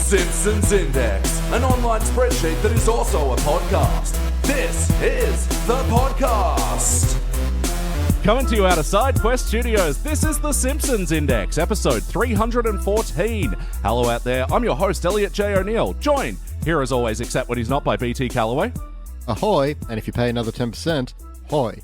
Simpsons Index, an online spreadsheet that is also a podcast. This is the podcast. Coming to you out of SideQuest Studios, this is the Simpsons Index, episode 314. Hello out there, I'm your host, Elliot Jay O'Neill, joined here as always, except when he's not, by BT Calloway. Ahoy, and if you pay another 10%, hoy.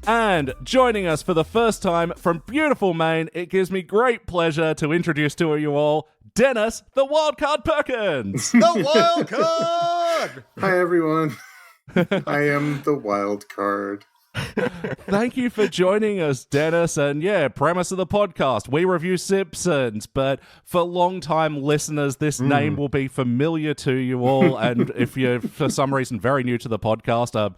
And joining us for the first time from beautiful Maine, it gives me great pleasure to introduce to you all, Dennis, the Wildcard Perkins. The Wildcard! Hi, everyone. I am the Wildcard. Thank you for joining us, Dennis. And yeah, premise of the podcast, we review Simpsons, but for long-time listeners, this name will be familiar to you all. And if you're, for some reason, very new to the podcast,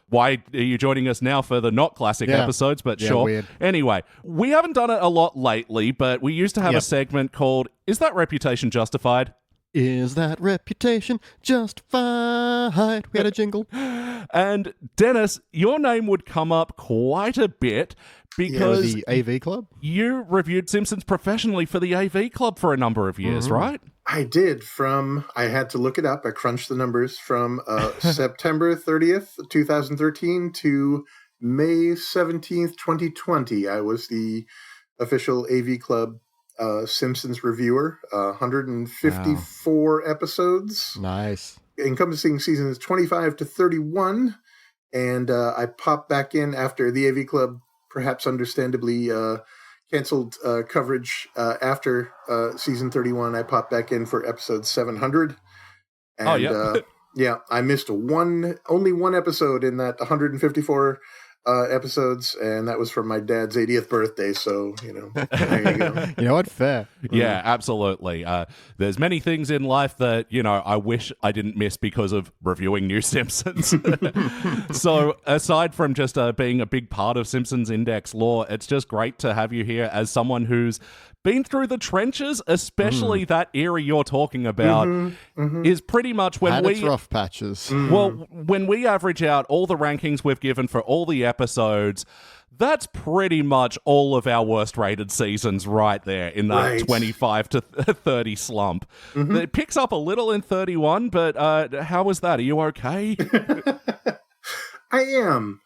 why are you joining us now for the not classic episodes? But sure. Weird. Anyway, we haven't done it a lot lately, but we used to have a segment called, Is That Reputation Justified? Is that reputation justified? We had a jingle. And Dennis, your name would come up quite a bit because the AV Club? You reviewed Simpsons professionally for the AV Club for a number of years, right? I did. I had to look it up. I crunched the numbers from September 30th, 2013 to May 17th, 2020. I was the official AV Club Simpsons reviewer, 154 episodes. Nice. Encompassing seasons 25 to 31. And I popped back in after the AV Club, perhaps understandably, canceled coverage after season 31. I popped back in for episode 700. And I missed only one episode in that 154 episodes, and that was for my dad's 80th birthday, so, there you go. You know what? Fair. Yeah, absolutely. There's many things in life that, I wish I didn't miss because of reviewing new Simpsons. So, aside from just being a big part of Simpsons Index lore, it's just great to have you here as someone who's been through the trenches, especially that era you're talking about, is pretty much when its rough patches. Well, when we average out all the rankings we've given for all the episodes, that's pretty much all of our worst rated seasons right there in that 25 to 30 slump. It picks up a little in 31, but how was that? Are you okay? I am.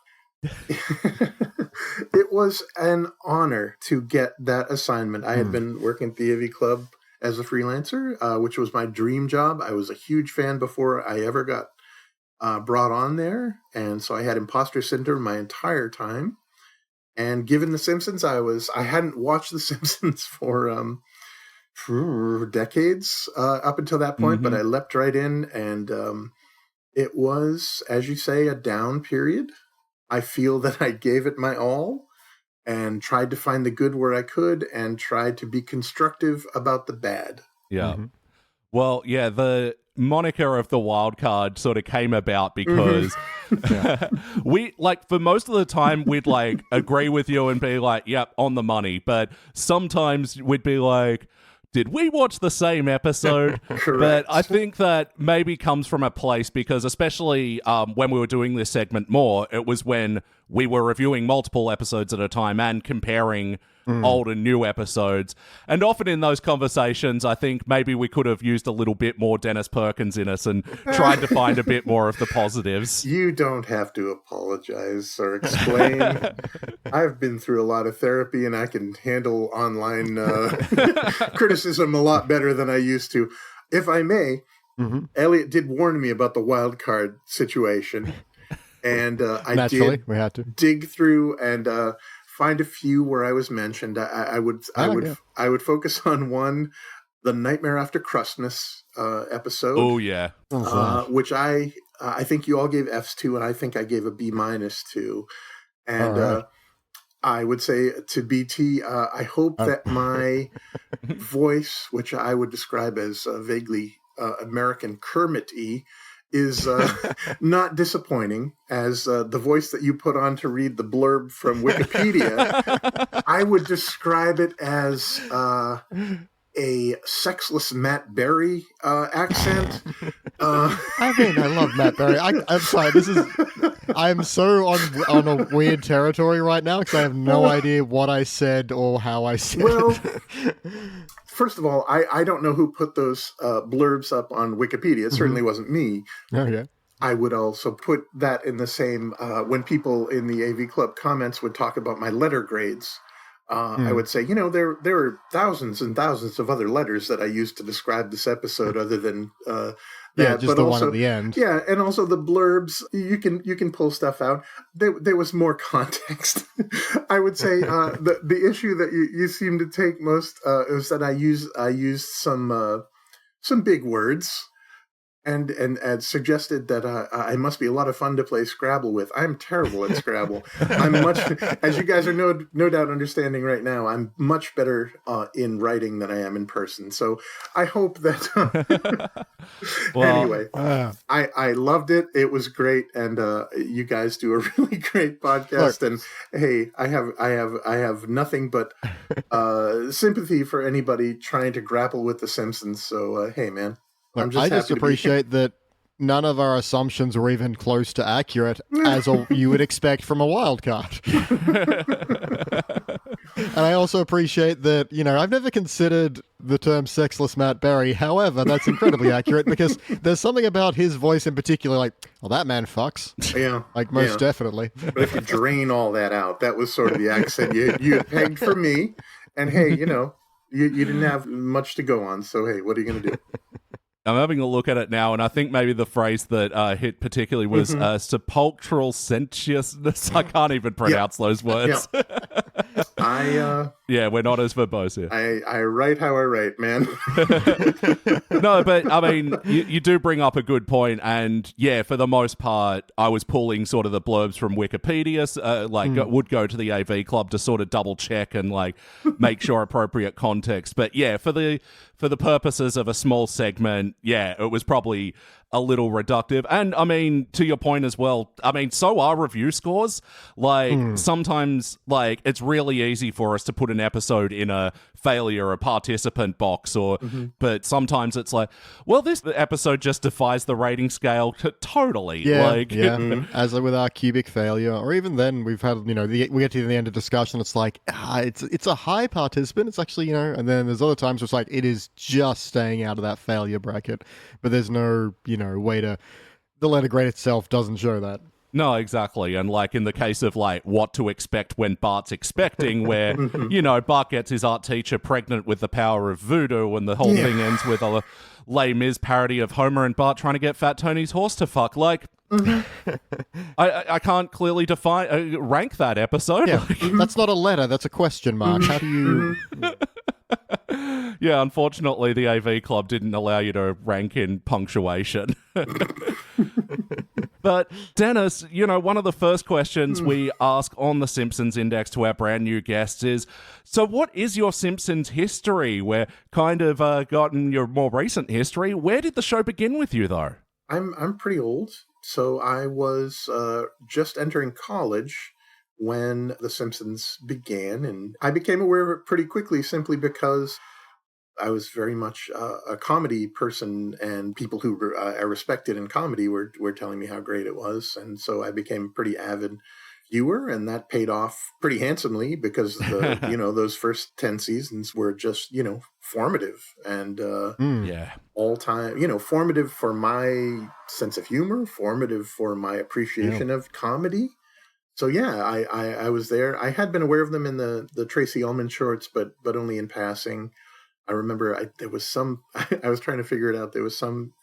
It was an honor to get that assignment. I had been working at the AV Club as a freelancer, which was my dream job. I was a huge fan before I ever got brought on there, and so I had imposter syndrome my entire time. And given The Simpsons, I hadn't watched The Simpsons for decades up until that point, but I leapt right in, and it was, as you say, a down period. I feel that I gave it my all and tried to find the good where I could and tried to be constructive about the bad. Yeah. Well, yeah, the moniker of the Wildcard sort of came about because we, for most of the time, we'd, agree with you and be like, yep, on the money. But sometimes we'd be like, did we watch the same episode? Correct. But I think that maybe comes from a place because especially when we were doing this segment more, it was when we were reviewing multiple episodes at a time and comparing old and new episodes. And often in those conversations, I think maybe we could have used a little bit more Dennis Perkins in us and tried to find a bit more of the positives. You don't have to apologize or explain. I've been through a lot of therapy and I can handle online criticism a lot better than I used to. If I may, Elliot did warn me about the wild card situation. And I did we had to dig through and find a few where I was mentioned. I would focus on one, the Nightmare After Christmas episode. Oh yeah, which I think you all gave Fs to, and I think I gave a B- to. And I would say to BT, I hope that my voice, which I would describe as vaguely American Kermit-y, is not disappointing, as the voice that you put on to read the blurb from Wikipedia, I would describe it as a sexless Matt Berry accent. I love Matt Berry. I'm sorry, this is I'm so on a weird territory right now because I have no idea what I said or how I said Well, it. first of all, I don't know who put those blurbs up on Wikipedia. It certainly wasn't me. Oh, yeah. I would also put that in the same, when people in the AV Club comments would talk about my letter grades, I would say, there are thousands and thousands of other letters that I used to describe this episode other than that. Just but the also, one at the end. Yeah, and also the blurbs, you can pull stuff out. There was more context. I would say the issue that you seem to take most is that I used some big words. And suggested that I must be a lot of fun to play Scrabble with. I'm terrible at Scrabble. I'm much, as you guys are no doubt understanding right now, I'm much better in writing than I am in person. So I hope that. Anyway, I loved it. It was great, and you guys do a really great podcast. And hey, I have nothing but sympathy for anybody trying to grapple with The Simpsons. So hey, man. I just appreciate that none of our assumptions were even close to accurate, as you would expect from a Wildcard. And I also appreciate that, I've never considered the term sexless Matt Berry. However, that's incredibly accurate because there's something about his voice in particular, like, well, that man fucks. Yeah. Like, most definitely. But if you drain all that out, that was sort of the accent you had pegged for me. And hey, you didn't have much to go on. So, hey, what are you going to do? I'm having a look at it now, and I think maybe the phrase that hit particularly was sepulchral sensuousness. I can't even pronounce those words. Yeah, we're not as verbose here. I write how I write, man. No, but I mean, you do bring up a good point, and yeah, for the most part, I was pulling sort of the blurbs from Wikipedia, would go to the AV Club to sort of double check and like make sure appropriate context. But yeah, for the purposes of a small segment, yeah, it was probably a little reductive. And I mean, to your point as well, I mean, so are review scores. Like sometimes like it's really easy for us to put an episode in a failure or participant box but sometimes it's like, well, this episode just defies the rating scale totally. As with our cubic failure, or even then we've had, we get to the end of discussion, it's like, it's a high participant, it's actually, and then there's other times where it's like, it is just staying out of that failure bracket, but there's no, way to, the letter grade itself doesn't show that. No, exactly. And like in the case of like what to expect when Bart's expecting, where, Bart gets his art teacher pregnant with the power of voodoo and the whole thing ends with a Les Mis parody of Homer and Bart trying to get Fat Tony's horse to fuck. Like, I can't clearly rank that episode. Yeah, that's not a letter, that's a question mark. How do you... Yeah, unfortunately, the AV Club didn't allow you to rank in punctuation. But, Dennis, one of the first questions we ask on the Simpsons Index to our brand new guests is, so what is your Simpsons history? We're kind of gotten your more recent history. Where did the show begin with you, though? I'm pretty old, so I was just entering college when The Simpsons began, and I became aware of it pretty quickly simply because I was very much a comedy person, and people who I respected in comedy were telling me how great it was, and so I became a pretty avid viewer, and that paid off pretty handsomely because those first 10 seasons were just formative and all time formative for my sense of humor, formative for my appreciation of comedy. So yeah, I was there. I had been aware of them in the Tracy Ullman shorts, but only in passing. I remember there was some, I was trying to figure it out. There was some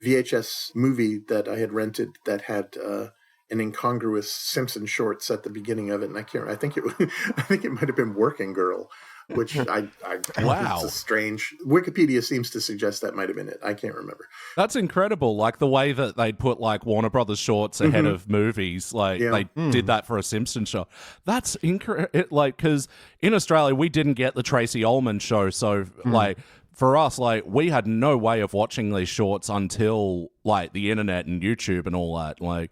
VHS movie that I had rented that had an incongruous Simpson shorts at the beginning of it. And I think it might have been Working Girl, which wow. It's strange. Wikipedia seems to suggest that might have been it. I can't remember. That's incredible. Like the way that they'd put like Warner Brothers shorts ahead of movies, like they did that for a Simpsons show. That's incredible. Like, because in Australia we didn't get the Tracy Ullman show, so like for us, like we had no way of watching these shorts until like the internet and YouTube and all that. Like,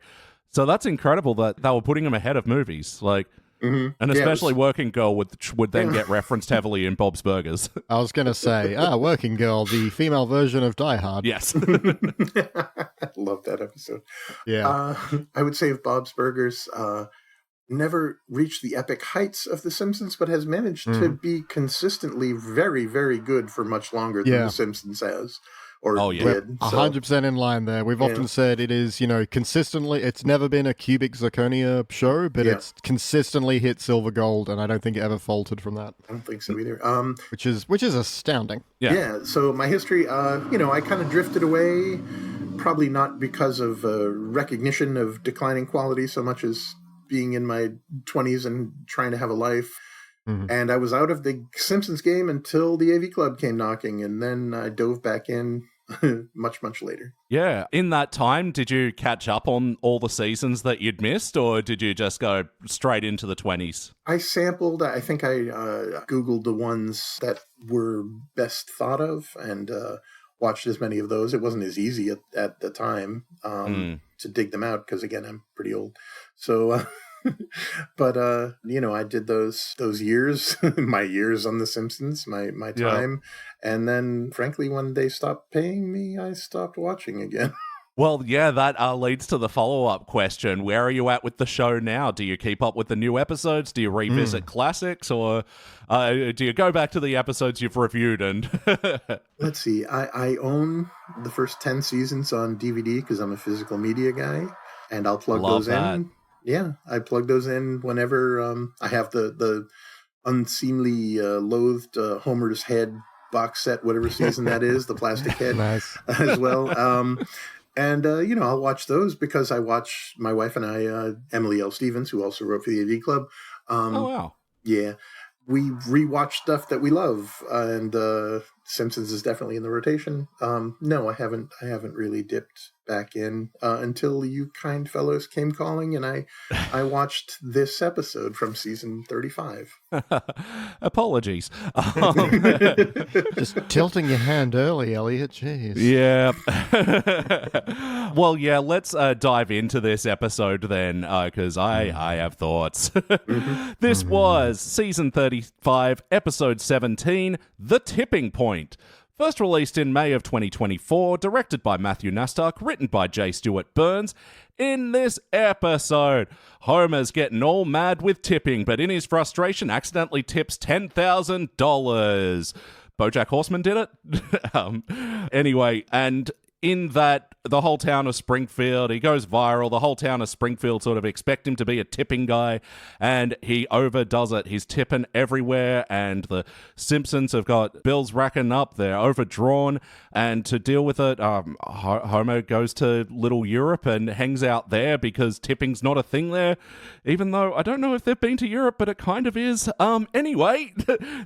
so that's incredible that they were putting them ahead of movies. Like. And especially Working Girl would then get referenced heavily in Bob's Burgers. I was going to say, Working Girl, the female version of Die Hard. Yes. I love that episode. Yeah. I would say of Bob's Burgers, never reached the epic heights of The Simpsons, but has managed to be consistently very, very good for much longer than The Simpsons has. Or did. 100% in line there. We've often said it is, consistently, it's never been a cubic zirconia show, but it's consistently hit silver gold, and I don't think it ever faltered from that. I don't think so either. Which is astounding. Yeah, so my history, I kind of drifted away, probably not because of recognition of declining quality so much as being in my 20s and trying to have a life. And I was out of the Simpsons game until the AV Club came knocking, and then I dove back in much, much later. Yeah. In that time, did you catch up on all the seasons that you'd missed, or did you just go straight into the 20s? I sampled, I think I Googled the ones that were best thought of and watched as many of those. It wasn't as easy at the time to dig them out because, again, I'm pretty old. So... but I did those years, my years on The Simpsons, my time, and then frankly, when they stopped paying me, I stopped watching again. Well, yeah, that leads to the follow-up question. Where are you at with the show now? Do you keep up with the new episodes? Do you revisit classics, or do you go back to the episodes you've reviewed? And let's see, I own the first 10 seasons on DVD because I'm a physical media guy, and I'll plug those in. Yeah, I plug those in whenever I have the unseemly loathed Homer's Head box set, whatever season that is, the plastic head as well. I'll watch those because I watch my wife and I, Emily L. Stevens, who also wrote for the AV Club. Oh, wow. Yeah, we rewatch stuff that we love, and Simpsons is definitely in the rotation. No, I haven't really dipped back in until you kind fellows came calling, and I watched this episode from season 35. Apologies. Just tilting your hand early, Elliot. Jeez. Yeah. Well, yeah, let's dive into this episode then, because I have thoughts. This was season 35, episode 17, The Tipping Point. First released in May of 2024, directed by Matthew Nastark, written by J. Stewart Burns. In this episode, Homer's getting all mad with tipping, but in his frustration accidentally tips $10,000. BoJack Horseman did it? Anyway, and in that, the whole town of Springfield, he goes viral. The whole town of Springfield sort of expect him to be a tipping guy, and he overdoes it. He's tipping everywhere, and the Simpsons have got bills racking up. They're overdrawn, and to deal with it, Homer goes to Little Europe and hangs out there because tipping's not a thing there, even though I don't know if they've been to Europe, but it kind of is. Anyway,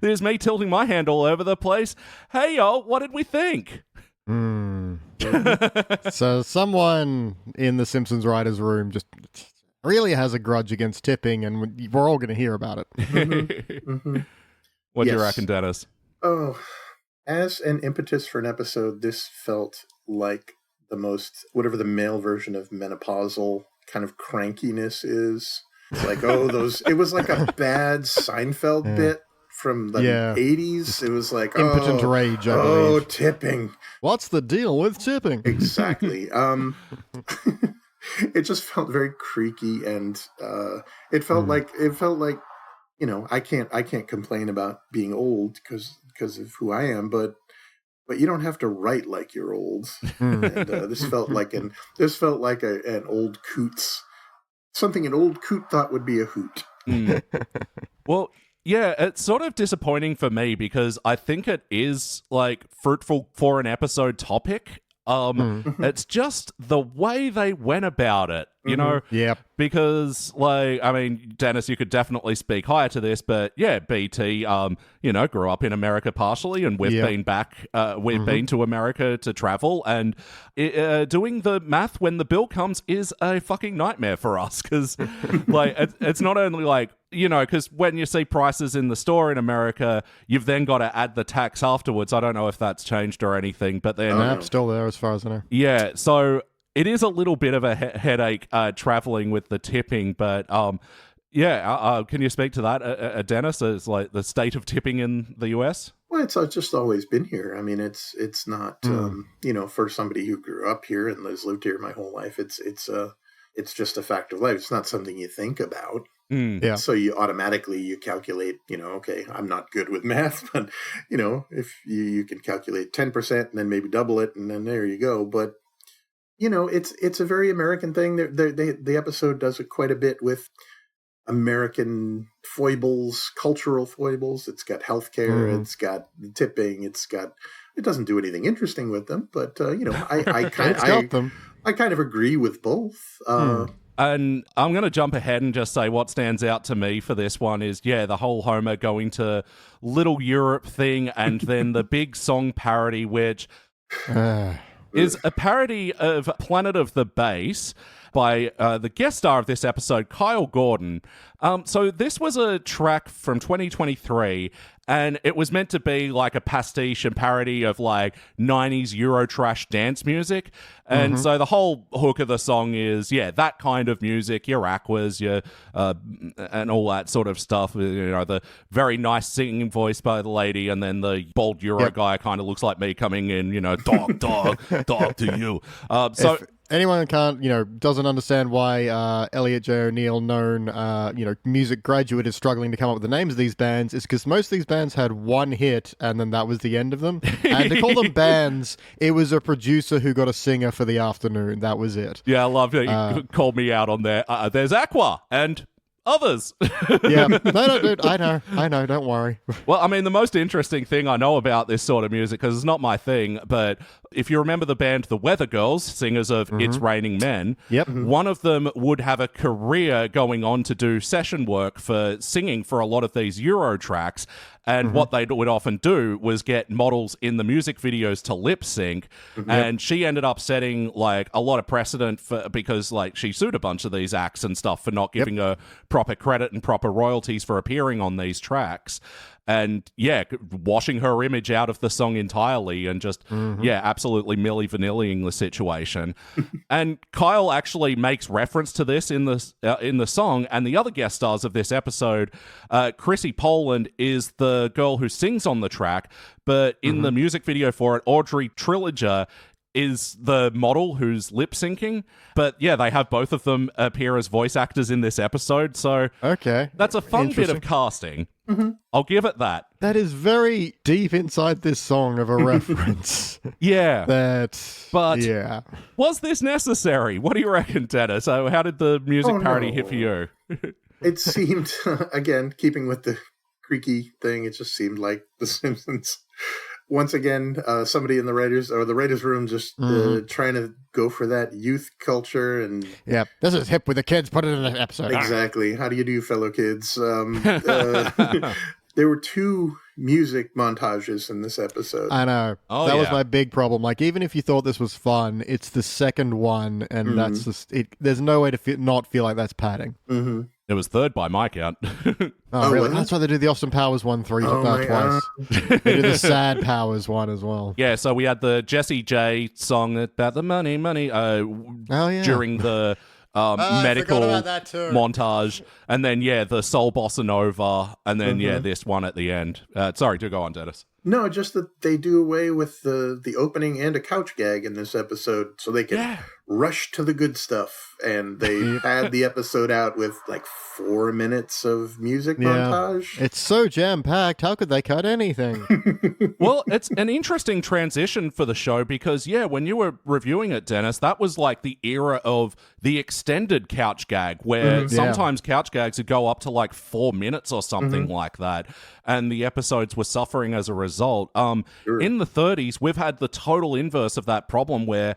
there's me tilting my hand all over the place. Hey, y'all, what did we think? So someone in the Simpsons writers' room just really has a grudge against tipping, and we're all going to hear about it. What do you reckon, Dennis? Oh, as an impetus for an episode, this felt like the most, whatever the male version of menopausal kind of crankiness is. Like, it was like a bad Seinfeld bit from the 80s. It was like impotent rage, I believe. Tipping. What's the deal with tipping? Exactly. It just felt very creaky, and it felt like I can't complain about being old because of who I am, but you don't have to write like you're old. And this felt like an old coots, something an old coot thought would be a hoot. Well, yeah, it's sort of disappointing for me because I think it is like fruitful for an episode topic. It's just the way they went about it, you know? Yep. Because, like, I mean, Dennis, you could definitely speak higher to this, but yeah, BT, grew up in America partially, and we've been back, we've been to America to travel, and doing the math when the bill comes is a fucking nightmare for us, because, like, it's not only like, because when you see prices in the store in America, you've then got to add the tax afterwards. I don't know if that's changed or anything, but then... No, it's still there as far as I know. Yeah, so... It is a little bit of a headache traveling with the tipping, but Can you speak to that, Dennis? It's like the state of tipping in the US? Well, it's just always been here. I mean, it's not, for somebody who grew up here and has lived here my whole life, it's just a fact of life. It's not something you think about. Yeah. So you automatically calculate, okay, I'm not good with math, but if you can calculate 10% and then maybe double it, and then there you go. But it's a very American thing. The episode does it quite a bit with American foibles, cultural foibles. It's got healthcare, it's got tipping, it doesn't do anything interesting with them, but I kind of agree with both. And I'm going to jump ahead and just say what stands out to me for this one is, the whole Homer going to Little Europe thing, and then the big song parody, which is a parody of Planet of the Bass by the guest star of this episode, Kyle Gordon. So this was a track from 2023, and it was meant to be like a pastiche and parody of like 90s Eurotrash dance music. And so the whole hook of the song is, that kind of music, your Aquas, your and all that sort of stuff. The very nice singing voice by the lady, and then the bald Euro guy kind of looks like me coming in, dog to you. So. If anyone doesn't understand why Elliot Jay O'Neill, known, music graduate, is struggling to come up with the names of these bands, is because most of these bands had one hit and then that was the end of them. And to call them bands, it was a producer who got a singer for the afternoon. That was it. Yeah, I love that you called me out on there. There's Aqua and others. Yeah. No, dude, I know, don't worry. Well, I mean, the most interesting thing I know about this sort of music, because it's not my thing, but if you remember the band The Weather Girls, singers of It's Raining Men, one of them would have a career going on to do session work for singing for a lot of these Euro tracks. And what they would often do was get models in the music videos to lip sync. And she ended up setting like a lot of precedent because like she sued a bunch of these acts and stuff for not giving her proper credit and proper royalties for appearing on these tracks. And washing her image out of the song entirely and just, absolutely Milli Vanilli-ing the situation. And Kyle actually makes reference to this in the song. And the other guest stars of this episode, Chrissy Poland is the girl who sings on the track, but in the music video for it, Audrey Triloger is the model who's lip syncing. But they have both of them appear as voice actors in this episode. So that's a fun bit of casting. I'll give it that. That is very deep inside this song of a reference. Was this necessary? What do you reckon, Dennis? So how did the music parody hit for you? It seemed, again, keeping with the creaky thing, it just seemed like The Simpsons. Once again, somebody in the writers room just trying to go for that youth culture and this is hip with the kids. Put it in an episode. Exactly. How do you do, fellow kids? There were 2 music montages in this episode. I know. That was my big problem. Like, even if you thought this was fun, it's the second one, and that's just it. There's no way to not feel like that's padding. It was third by my count. Oh, really? That's why they do the Austin Powers one twice. They do the Sad Powers one as well. Yeah, so we had the Jessie J song about the money, during the medical montage, and then the Soul Bossa Nova, and then this one at the end. Sorry, do go on, Dennis. No, just that they do away with the opening and a couch gag in this episode, so they can rush to the good stuff. And they had the episode out with like 4 minutes of music montage. It's so jam-packed. How could they cut anything? Well, it's an interesting transition for the show because, when you were reviewing it, Dennis, that was like the era of the extended couch gag, where sometimes couch gags would go up to like 4 minutes or something like that. And the episodes were suffering as a result. In the 30s, we've had the total inverse of that problem where,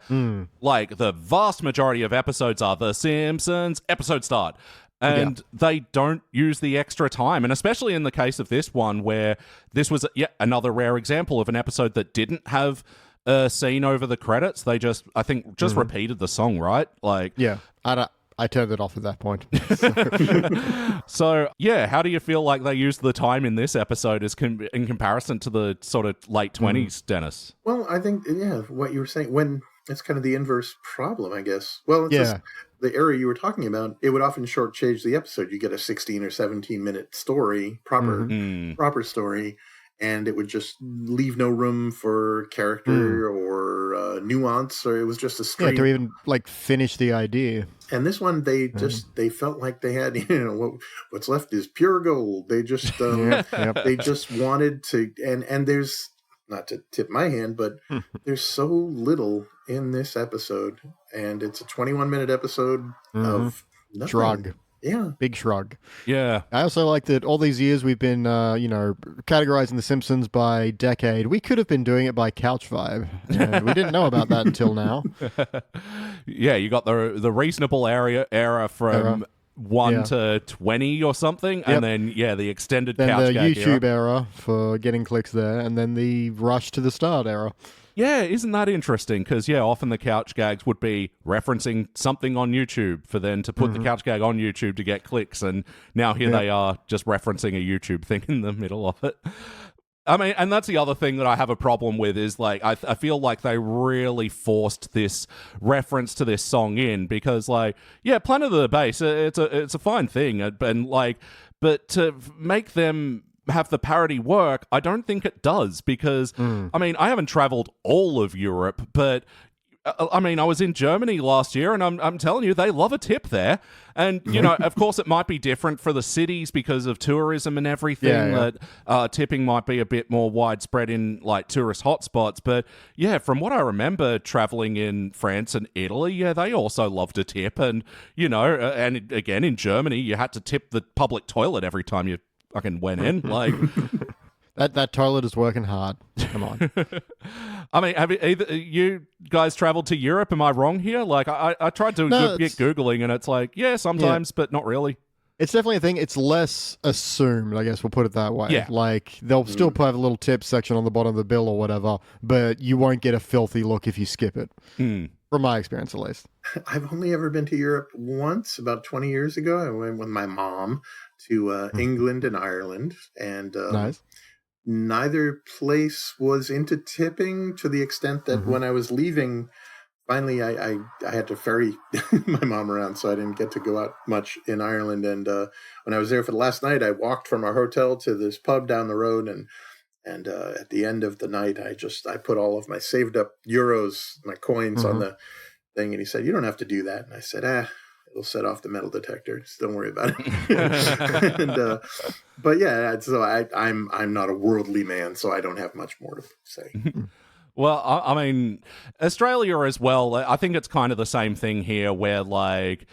like, the vast majority of episodes are The Simpsons, episode start. And they don't use the extra time. And especially in the case of this one, where this was yet another rare example of an episode that didn't have a scene over the credits. They just repeated the song, right? Like, I turned it off at that point. So, how do you feel like they used the time in this episode in comparison to the sort of late 20s, Dennis? Well, I think, what you were saying, when it's kind of the inverse problem, I guess. Well, it's the era you were talking about, it would often shortchange the episode. You get a 16 or 17-minute story, proper story, and it would just leave no room for character or nuance, or it was just a straight... Yeah, to even like finish the idea. And this one, they felt like they had, what's left is pure gold. They just they just wanted to, and there's, not to tip my hand, but there's so little in this episode, and it's a 21-minute episode of nothing. Shrug. Yeah. Big shrug. Yeah. I also like that all these years we've been, categorizing The Simpsons by decade. We could have been doing it by couch vibe, and we didn't know about that until now. Yeah, you got the reasonable era from 1 to 20 or something, and then, the extended then couch the gag YouTube era for getting clicks there, and then the rush to the start era. Yeah, isn't that interesting? Because, often the couch gags would be referencing something on YouTube for then to put the couch gag on YouTube to get clicks, and now here they are just referencing a YouTube thing in the middle of it. I mean, and that's the other thing that I have a problem with is, like, I feel like they really forced this reference to this song in because, like, Planet of the Bass, it's a fine thing, but to make them have the parody work, I don't think it does because, I mean, I haven't traveled all of Europe, but I mean, I was in Germany last year, and I'm telling you, they love a tip there. And, of course, it might be different for the cities because of tourism and everything, that tipping might be a bit more widespread in, like, tourist hotspots. But, from what I remember traveling in France and Italy, they also loved a tip. And, and again, in Germany, you had to tip the public toilet every time you fucking went in. Like... That toilet is working hard. Come on. I mean, have you guys traveled to Europe? Am I wrong here? Like, I tried to get Googling, and it's like, sometimes, but not really. It's definitely a thing. It's less assumed, I guess we'll put it that way. Yeah. Like, they'll still have a little tip section on the bottom of the bill or whatever, but you won't get a filthy look if you skip it. From my experience, at least. I've only ever been to Europe once, about 20 years ago. I went with my mom to England and Ireland, and... nice. Neither place was into tipping to the extent that when I was leaving, finally I had to ferry my mom around, so I didn't get to go out much in Ireland. And when I was there for the last night, I walked from our hotel to this pub down the road, and at the end of the night, I put all of my saved up euros, my coins on the thing, and he said, "You don't have to do that." And I said, it'll set off the metal detector. Just don't worry about it. And, but so I'm not a worldly man, so I don't have much more to say. Well, I mean, Australia as well, I think it's kind of the same thing here where, like,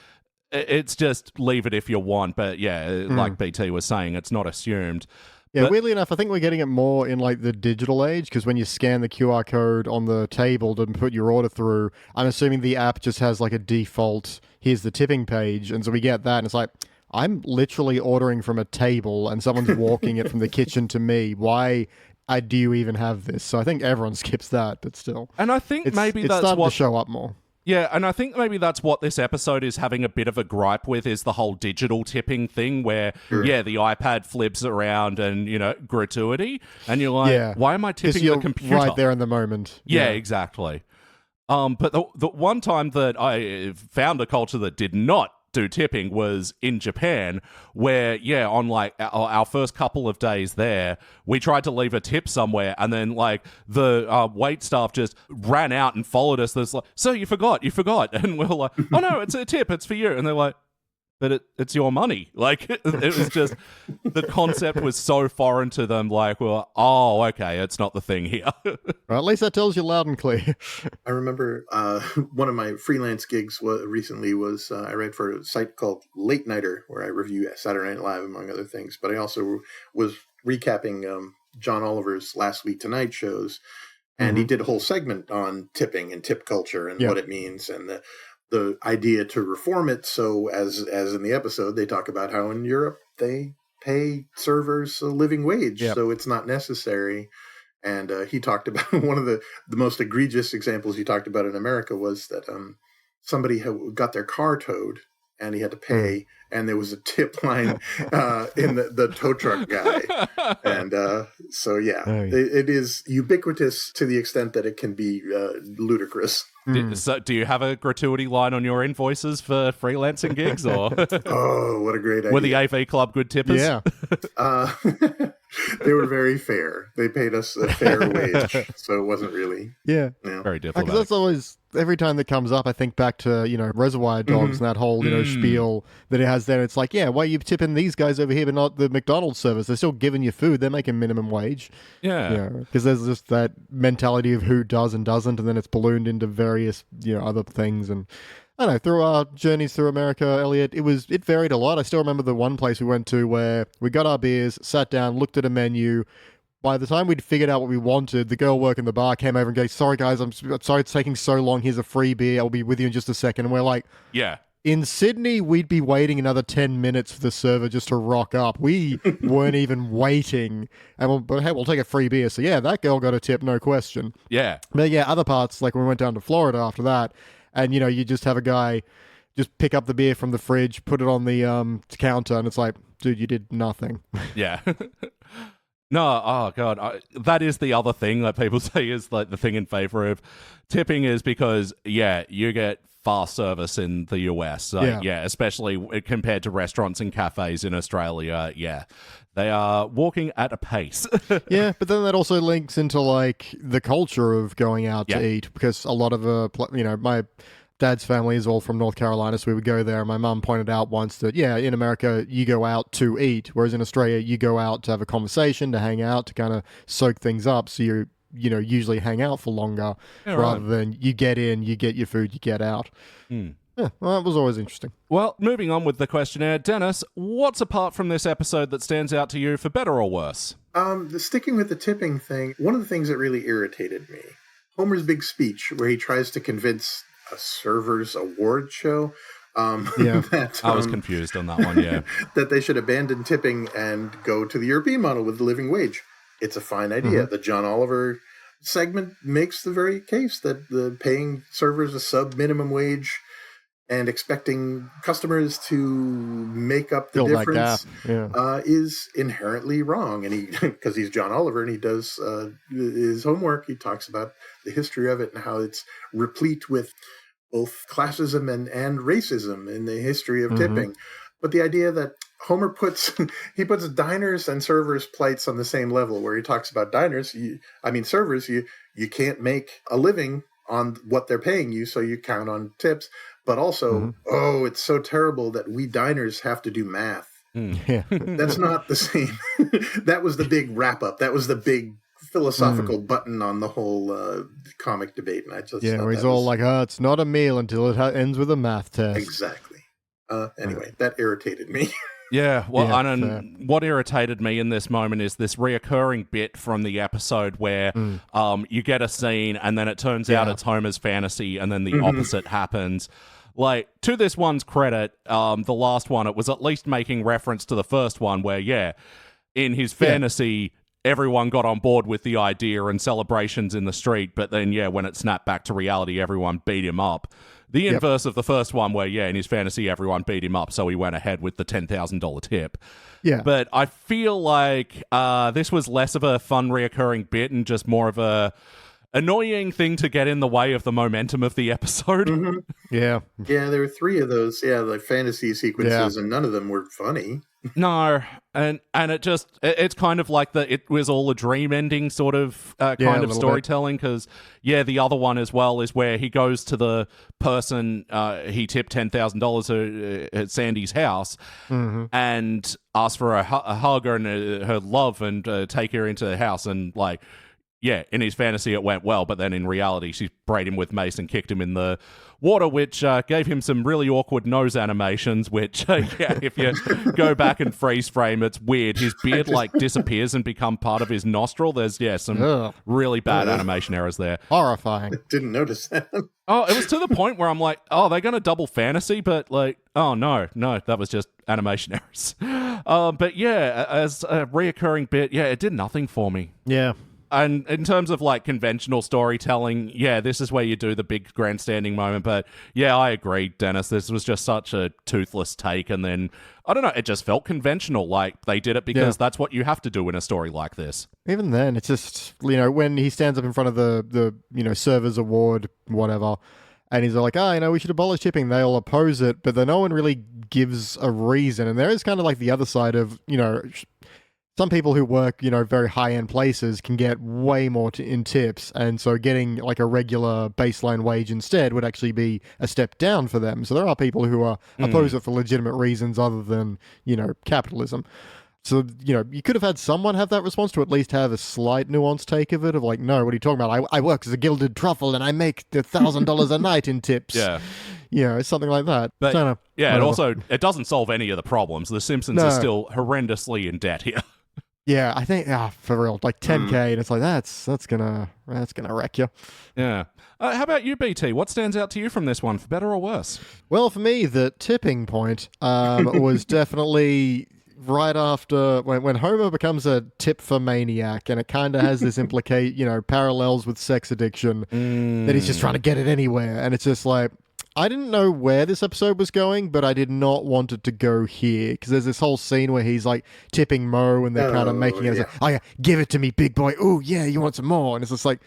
it's just leave it if you want. But, like BT was saying, it's not assumed. Yeah, weirdly enough, I think we're getting it more in, like, the digital age, because when you scan the QR code on the table to put your order through, I'm assuming the app just has, like, a default, here's the tipping page, and so we get that, and it's like, I'm literally ordering from a table, and someone's walking it from the kitchen to me. Why do you even have this? So I think everyone skips that, but still. And I think it's maybe that's starting what... to show up more. Yeah, and I think maybe that's what this episode is having a bit of a gripe with, is the whole digital tipping thing where, the iPad flips around and, gratuity, and you're like, why am I tipping the computer? Right there in the moment. Yeah, exactly. But the one time that I found a culture that did not do tipping was in Japan, where on like our first couple of days there, we tried to leave a tip somewhere, and then like the wait staff just ran out and followed us. There's like, "So you forgot," and we're like, "Oh no, it's a tip, it's for you," and they're like, "But it's your money." Like, it was just, the concept was so foreign to them. Like, well, oh, okay, it's not the thing here. Well, at least that tells you loud and clear. I remember one of my freelance gigs recently was I write for a site called Late Nighter, where I review Saturday Night Live, among other things. But I also was recapping John Oliver's Last Week Tonight shows, and he did a whole segment on tipping and tip culture and what it means, and the idea to reform it. So as in the episode, they talk about how in Europe they pay servers a living wage, so it's not necessary. And he talked about one of the most egregious examples he talked about in America was that somebody got their car towed and he had to pay, and there was a tip line in the tow truck guy. And so, it is ubiquitous to the extent that it can be ludicrous. So do you have a gratuity line on your invoices for freelancing gigs? Or Oh, what a great idea. were the AV Club good tippers? Yeah. They were very fair. They paid us a fair wage, so it wasn't really... Yeah. Very Because diplomatic. that's always, every time that comes up, I think back to, Reservoir Dogs and that whole, spiel that it has there. It's like, yeah, why are you tipping these guys over here but not the McDonald's service? They're still giving you food. They're making minimum wage. Yeah. Because there's just that mentality of who does and doesn't, and then it's ballooned into various, other things. And I don't know, through our journeys through America, Elliot, it varied a lot. I still remember the one place we went to where we got our beers, sat down, looked at a menu. By the time we'd figured out what we wanted, the girl working the bar came over and goes, "Sorry guys, I'm sorry it's taking so long. Here's a free beer. I'll be with you in just a second." And we're like, Yeah. in Sydney, we'd be waiting another 10 minutes for the server just to rock up. We weren't even waiting. But hey, we'll take a free beer. So yeah, that girl got a tip, no question. Yeah. But yeah, other parts, like when we went down to Florida after that, and you just have a guy just pick up the beer from the fridge, put it on the counter, and it's like, dude, you did nothing. Yeah. No, oh God, that is the other thing that people say is like the thing in favor of tipping is because, you get fast service in the US. So, especially compared to restaurants and cafes in Australia. Yeah, they are walking at a pace. Yeah, but then that also links into like the culture of going out to eat, because a lot of my dad's family is all from North Carolina, so we would go there. And my mum pointed out once that, in America, you go out to eat, whereas in Australia, you go out to have a conversation, to hang out, to kind of soak things up. So you usually hang out for longer rather than you get in, you get your food, you get out. Yeah, well, that was always interesting. Well, moving on with the questionnaire. Dennis, what's apart from this episode that stands out to you for better or worse? Sticking with the tipping thing, one of the things that really irritated me, Homer's big speech where he tries to convince a servers award show. That, I was confused on that one, yeah. That they should abandon tipping and go to the European model with the living wage. It's a fine idea. The John Oliver segment makes the very case that the paying servers a sub-minimum wage and expecting customers to make up the difference is inherently wrong. And because he's John Oliver and he does his homework, he talks about the history of it and how it's replete with both classism and racism in the history of tipping. But the idea that Homer puts diners and servers' plights on the same level, where he talks about servers, you can't make a living on what they're paying you, so you count on tips. But also, it's so terrible that we diners have to do math. That's not the same. That was the big wrap up. That was the big philosophical button on the whole comic debate. And I just where he's all like, it's not a meal until it ends with a math test. Exactly. Anyway, that irritated me. Yeah, well, what irritated me in this moment is this reoccurring bit from the episode where you get a scene and then it turns out it's Homer's fantasy and then the opposite happens. Like, to this one's credit, the last one, it was at least making reference to the first one where, in his fantasy, everyone got on board with the idea and celebrations in the street, but then, when it snapped back to reality, everyone beat him up. The inverse of the first one where, in his fantasy, everyone beat him up, so he went ahead with the $10,000 tip. Yeah. But I feel like this was less of a fun, reoccurring bit and just more of a annoying thing to get in the way of the momentum of the episode. Yeah, there were 3 of those, like fantasy sequences, and none of them were funny. No, and it's kind of like it was all a dream ending sort of kind of storytelling, because the other one as well is where he goes to the person he tipped $10,000 at Sandy's house and asks for a hug and her love and take her into the house, and in his fantasy it went well, but then in reality she sprayed him with mace and kicked him in the water, which gave him some really awkward nose animations, which, if you go back and freeze frame, it's weird. His beard, disappears and become part of his nostril. There's, some really bad animation errors there. Horrifying. Didn't notice that. Oh, it was to the point where I'm like, they're going to double fantasy, but no, that was just animation errors. But as a reoccurring bit, it did nothing for me. Yeah. And in terms of like conventional storytelling, yeah, this is where you do the big grandstanding moment. But yeah, I agree, Dennis. This was just such a toothless take. And then, I don't know, it just felt conventional. Like they did it because that's what you have to do in a story like this. Even then, it's just, when he stands up in front of the servers award, whatever, and he's like, we should abolish tipping. They all oppose it, but then no one really gives a reason. And there is kind of like the other side of, some people who work, very high-end places can get way more in tips. And so getting like a regular baseline wage instead would actually be a step down for them. So there are people who are opposed it for legitimate reasons other than, capitalism. So, you could have had someone have that response to at least have a slight nuanced take of it of like, no, what are you talking about? I work as a gilded truffle and I make $1,000 a night in tips. Yeah. Something like that. But, and also, it doesn't solve any of the problems. The Simpsons are still horrendously in debt here. Yeah, I think, for real, like 10K, and it's like, that's gonna wreck you. Yeah. How about you, BT? What stands out to you from this one, for better or worse? Well, for me, the tipping point was definitely right after when Homer becomes a tip for maniac, and it kind of has this parallels with sex addiction, that he's just trying to get it anywhere, and it's just like, I didn't know where this episode was going, but I did not want it to go here, because there's this whole scene where he's like tipping Mo, and they're kind of making it, like, give it to me, big boy. Oh yeah, you want some more? And it's just like,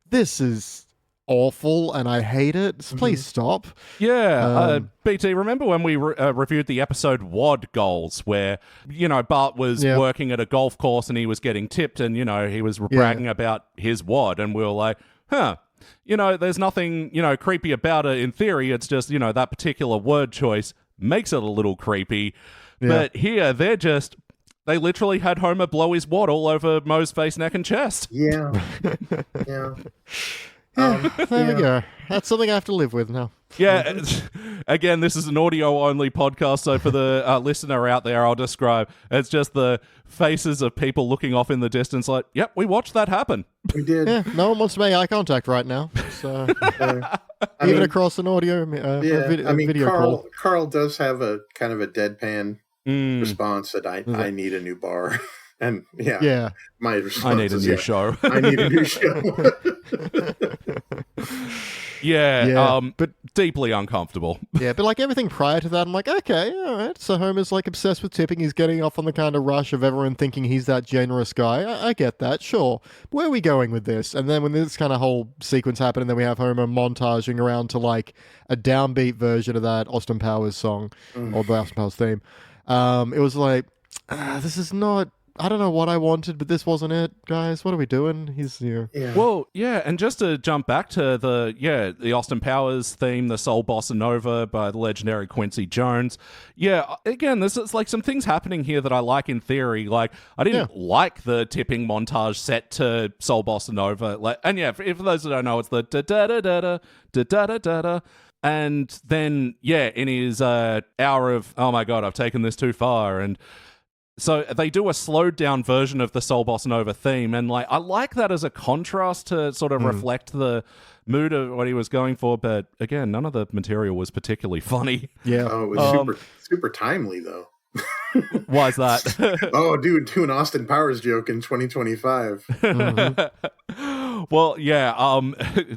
this is awful and I hate it. So please stop. Yeah. BT, remember when we reviewed the episode WAD Goals, where, Bart was working at a golf course and he was getting tipped, and, he was bragging about his WAD, and we were like, there's nothing, creepy about it in theory. It's just, that particular word choice makes it a little creepy. Yeah. But here, they literally had Homer blow his wad all over Moe's face, neck, and chest. Yeah. Yeah. There we go. That's something I have to live with now. Yeah. Again, this is an audio-only podcast, so for the listener out there, I'll describe. It's just the faces of people looking off in the distance like, yep, we watched that happen. We did. Yeah, no one wants to make eye contact right now. So, even across an audio video call. Carl does have a kind of a deadpan response that I need a new bar. And my response I need a new show. I need a new show. But deeply uncomfortable. Yeah, but like everything prior to that, I'm like, okay, all right. So Homer's like obsessed with tipping. He's getting off on the kind of rush of everyone thinking he's that generous guy. I get that, sure. Where are we going with this? And then when this kind of whole sequence happened, and then we have Homer montaging around to like a downbeat version of that Austin Powers song, or the Austin Powers theme, it was like, this is not... I don't know what I wanted, but this wasn't it, guys. What are we doing? He's here. Yeah. Well, yeah, and just to jump back to the Austin Powers theme, the Soul Bossa Nova by the legendary Quincy Jones. Yeah, again, this is like some things happening here that I like in theory. Like, I didn't like the tipping montage set to Soul Bossa Nova. For those that don't know, it's the da-da-da-da-da, da-da-da-da-da. And then, in his hour of, oh my God, I've taken this too far, and... So they do a slowed down version of the Soul Bossa Nova theme, and I like that as a contrast to sort of reflect the mood of what he was going for. But again, none of the material was particularly funny. Yeah, it was super timely though. Why is that? Oh, dude, do an Austin Powers joke in 2025. Well,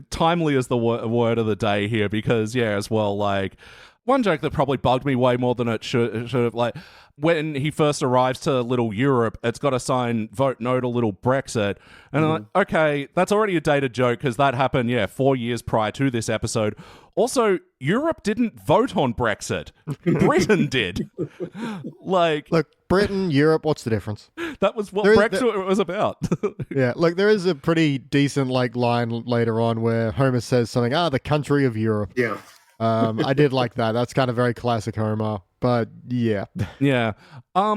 timely is the word of the day here, because as well, like. One joke that probably bugged me way more than it should have, like, when he first arrives to Little Europe, it's got a sign, vote no to Little Brexit. And I'm like, okay, that's already a dated joke, because that happened, 4 years prior to this episode. Also, Europe didn't vote on Brexit. Britain did. Look, Britain, Europe, what's the difference? That was what Brexit was about. There is a pretty decent, line later on where Homer says something, the country of Europe. Yeah. I did like that. That's kind of very classic Homer, but yeah. Yeah.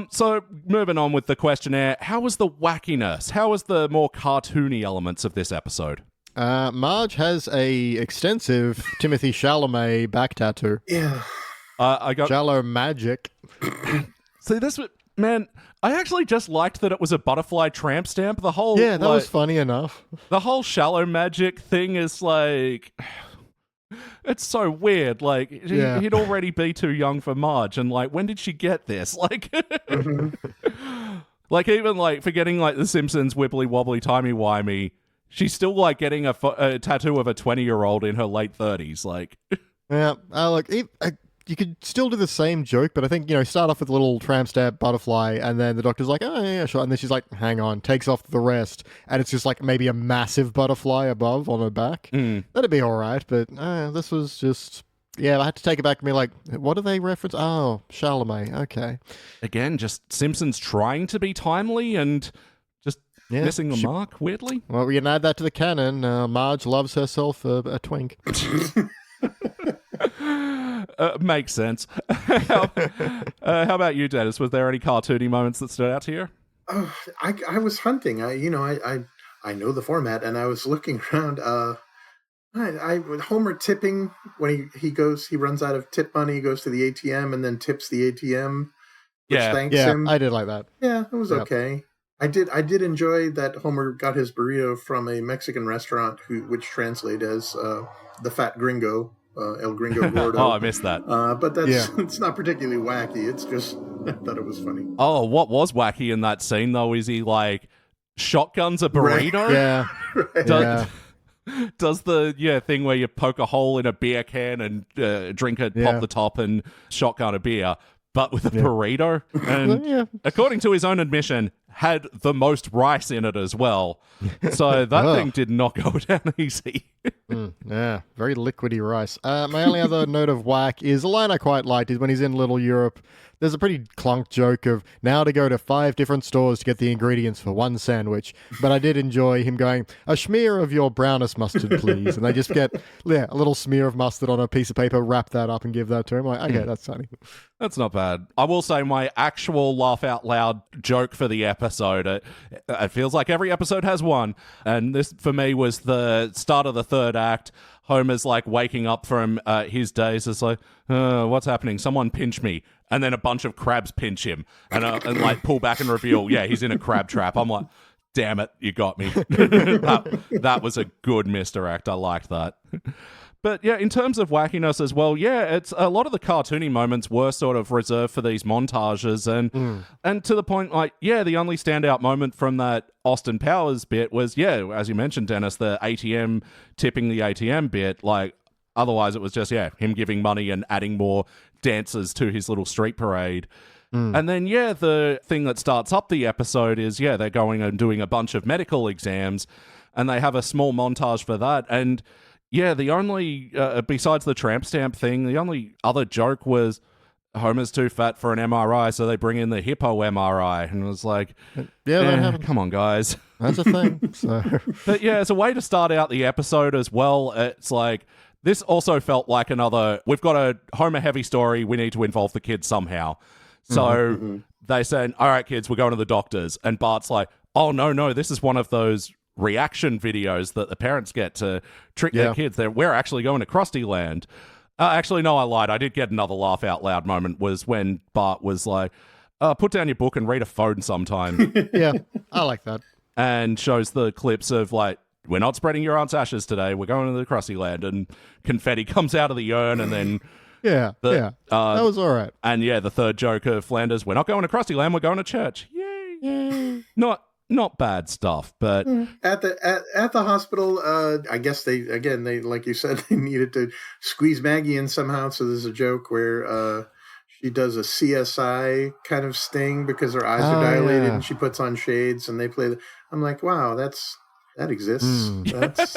So moving on with the questionnaire, how was the wackiness? How was the more cartoony elements of this episode? Marge has a extensive Timothy Chalamet back tattoo. Yeah. I got Shallow magic. See, man, I actually just liked that it was a butterfly tramp stamp. The whole that was funny enough. The whole shallow magic thing is like... It's so weird. Like, he'd already be too young for Marge, and when did she get this? Like, even, like, forgetting, like, the Simpsons wibbly-wobbly, timey-wimey, she's still, like, getting a tattoo of a 20-year-old in her late 30s, like... Yeah, look, you could still do the same joke, but I think, start off with a little tramp stamp butterfly, and then the doctor's like, oh, yeah, sure. And then she's like, hang on, takes off the rest, and it's just like maybe a massive butterfly above on her back. That'd be all right, but this was just... Yeah, I had to take it back and be like, what do they reference? Oh, Chalamet, okay. Again, just Simpsons trying to be timely and just missing the mark, weirdly. Well, we can add that to the canon. Marge loves herself a twink. Makes sense. How about you, Dennis? Was there any cartoony moments that stood out to you? I was hunting. I know the format, and I was looking around. Homer tipping when he runs out of tip money, goes to the ATM and then tips the ATM, which thanks him. I did like that. Yeah, it was okay. I did enjoy that Homer got his burrito from a Mexican restaurant, which translate as the Fat Gringo, El Gringo Gordo. Oh, I missed that. But it's not particularly wacky. It's just I thought it was funny. Oh, what was wacky in that scene though? Is he like shotguns a burrito? Right. Yeah. Right. Does the thing where you poke a hole in a beer can and drink it, pop the top, and shotgun a beer, but with a burrito? And according to his own admission, had the most rice in it as well. So that thing did not go down easy. Yeah, very liquidy rice. My only other note of whack is a line I quite liked is when he's in Little Europe. There's a pretty clunk joke of now to go to 5 different stores to get the ingredients for one sandwich. But I did enjoy him going, a smear of your brownest mustard, please. And they just get a little smear of mustard on a piece of paper, wrap that up and give that to him. Like, okay, that's funny. That's not bad. I will say my actual laugh out loud joke for the episode, it feels like every episode has one. And this, for me, was the start of the third act. Homer's like waking up from his days. It's like, what's happening? Someone pinch me. And then a bunch of crabs pinch him and like pull back and reveal, he's in a crab trap. I'm like, damn it, you got me. that was a good misdirect. I liked that. But yeah, in terms of wackiness as well, it's a lot of the cartoony moments were sort of reserved for these montages, and to the point, like, the only standout moment from that Austin Powers bit was, as you mentioned, Dennis, the ATM tipping the ATM bit. Like, otherwise it was just him giving money and adding more dancers to his little street parade. And then, the thing that starts up the episode is, they're going and doing a bunch of medical exams, and they have a small montage for that. And the only, besides the tramp stamp thing, the only other joke was Homer's too fat for an MRI, so they bring in the hippo MRI. And it was like, come on, guys. That's a thing. So. But as a way to start out the episode as well, it's like, this also felt like another, we've got a Homer-heavy story, we need to involve the kids somehow. So they said, all right, kids, we're going to the doctors. And Bart's like, oh, no, this is one of those reaction videos that the parents get to trick their kids. We're actually going to Krusty Land. Actually, no, I lied. I did get another laugh out loud moment was when Bart was like, put down your book and read a phone sometime. Yeah, I like that. And shows the clips of like, we're not spreading your aunt's ashes today. We're going to the Krusty Land. And confetti comes out of the urn and then... that was all right. And the third joke of Flanders, we're not going to Krusty Land, we're going to church. Yay. Not bad stuff, but... At the hospital, I guess they like you said, they needed to squeeze Maggie in somehow. So there's a joke where she does a CSI kind of sting because her eyes are dilated and she puts on shades and they play... I'm like, wow, that exists. That's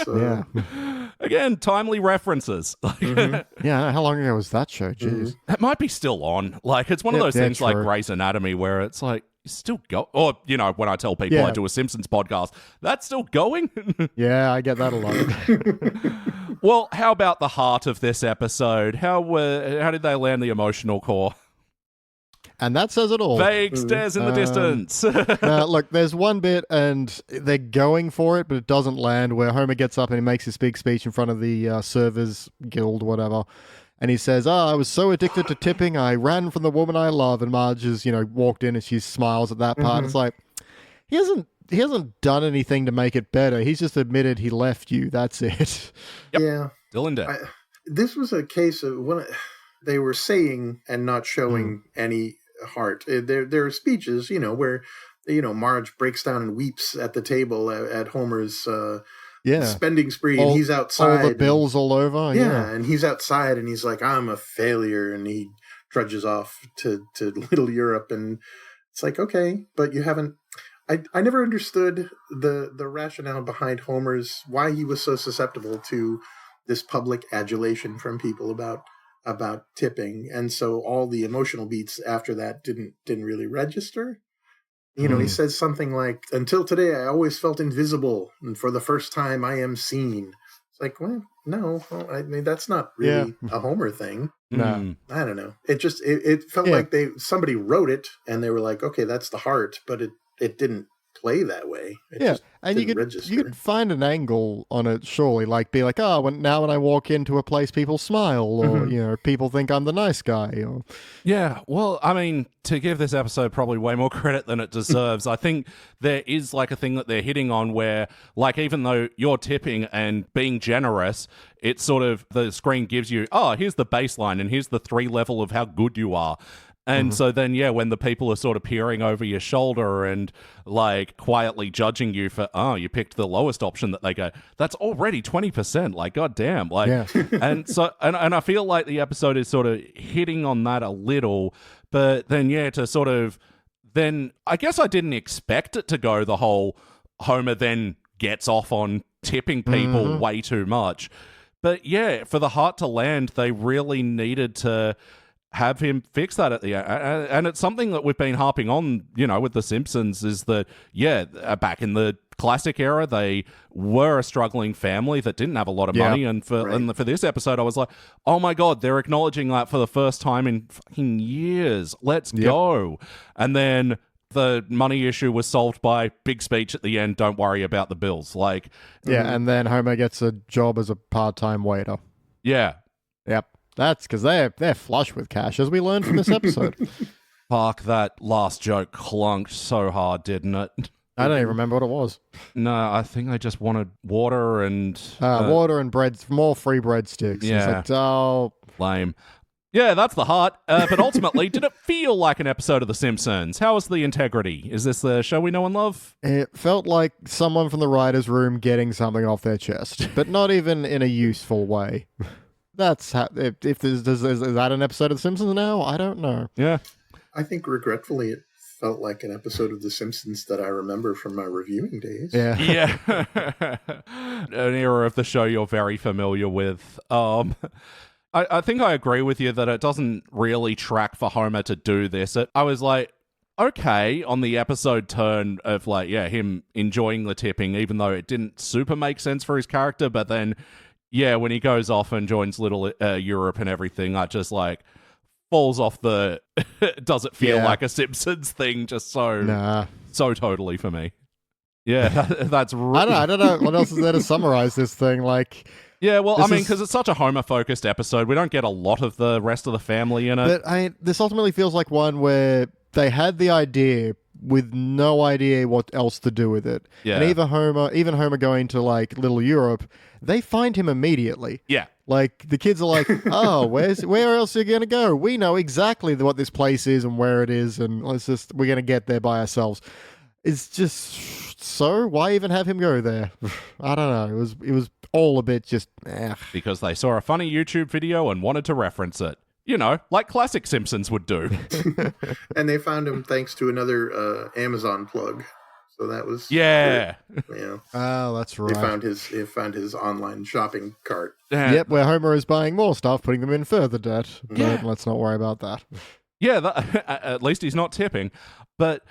Again, timely references. Yeah, how long ago was that show? Jeez. It might be still on. Like, it's one of those things like Grey's Anatomy where it's like, it's still go. Or, when I tell people I do a Simpsons podcast, that's still going? Yeah, I get that a lot. Well, how about the heart of this episode? How did they land the emotional core? And that says it all. Vague stares in the distance. Look, there's one bit, and they're going for it, but it doesn't land, where Homer gets up and he makes his big speech in front of the servers guild, whatever. And he says, I was so addicted to tipping, I ran from the woman I love. And Marge has, walked in and she smiles at that part. It's like, he hasn't done anything to make it better. He's just admitted he left you. That's it. Yep. Yeah. Still in debt. This was a case of when they were saying and not showing any heart. There are speeches, where Marge breaks down and weeps at the table at Homer's Yeah. spending spree, and he's outside. All the bills all over. Yeah, and he's outside, and he's like, I'm a failure, and he trudges off to Little Europe, and it's like, okay, but you haven't. I never understood the rationale behind Homer's, why he was so susceptible to this public adulation from people about tipping, and so all the emotional beats after that didn't really register. He says something like, until today, I always felt invisible, and for the first time, I am seen. It's like, well, no, I mean, that's not really a Homer thing. No. I don't know. It just, it felt like somebody wrote it, and they were like, okay, that's the heart, but it didn't play that way. It just and you could find an angle on it, surely, like be like, when I walk into a place, people smile, or people think I'm the nice guy. Or... Yeah, well, I mean, to give this episode probably way more credit than it deserves, I think there is like a thing that they're hitting on where, like, even though you're tipping and being generous, it's sort of the screen gives you, here's the baseline and here's the 3 level of how good you are. And so then, when the people are sort of peering over your shoulder and like quietly judging you for, you picked the lowest option, that they go, that's already 20%. Like, goddamn. Like, and so, and I feel like the episode is sort of hitting on that a little, but then, to sort of, then I guess I didn't expect it to go the whole Homer then gets off on tipping people way too much. But for the heart to land, they really needed to have him fix that at the end. And it's something that we've been harping on, with The Simpsons, is that, back in the classic era, they were a struggling family that didn't have a lot of money. And for this episode, I was like, oh my God, they're acknowledging that for the first time in fucking years. Let's go. And then the money issue was solved by big speech at the end, don't worry about the bills. Like, and then Homer gets a job as a part-time waiter. Yeah. Yep. That's because they're flush with cash, as we learned from this episode. Fuck, that last joke clunked so hard, didn't it? I don't even remember what it was. No, I think I just wanted water and... water and bread, more free breadsticks. Yeah. It's like, lame. Yeah, that's the heart. But ultimately, did it feel like an episode of The Simpsons? How was the integrity? Is this the show we know and love? It felt like someone from the writer's room getting something off their chest, but not even in a useful way. That's how, if is that an episode of The Simpsons now? I don't know. Yeah. I think regretfully it felt like an episode of The Simpsons that I remember from my reviewing days. Yeah. Yeah. An era of the show you're very familiar with. I think I agree with you that it doesn't really track for Homer to do this. I was like, okay, on the episode turn of like, him enjoying the tipping, even though it didn't super make sense for his character, but then... when he goes off and joins Little Europe and everything, I just like falls off the does it feel like a Simpsons thing just so totally for me. Yeah, that's I don't know what else is there to summarize this thing like. Yeah, well, I mean, because it's such a Homer-focused episode, we don't get a lot of the rest of the family in it. But this ultimately feels like one where they had the idea with no idea what else to do with it. Yeah. And even Homer going to like Little Europe, they find him immediately. Yeah. Like the kids are like, oh, where else are you going to go? We know exactly what this place is and where it is, and we're going to get there by ourselves. It's just, so why even have him go there? I don't know. It was all a bit just, Because they saw a funny YouTube video and wanted to reference it. Like classic Simpsons would do. And they found him thanks to another Amazon plug. So that was great. Oh, that's right. They found his online shopping cart. Yep, where Homer is buying more stuff, putting them in further debt. But let's not worry about that. Yeah, at least he's not tipping. But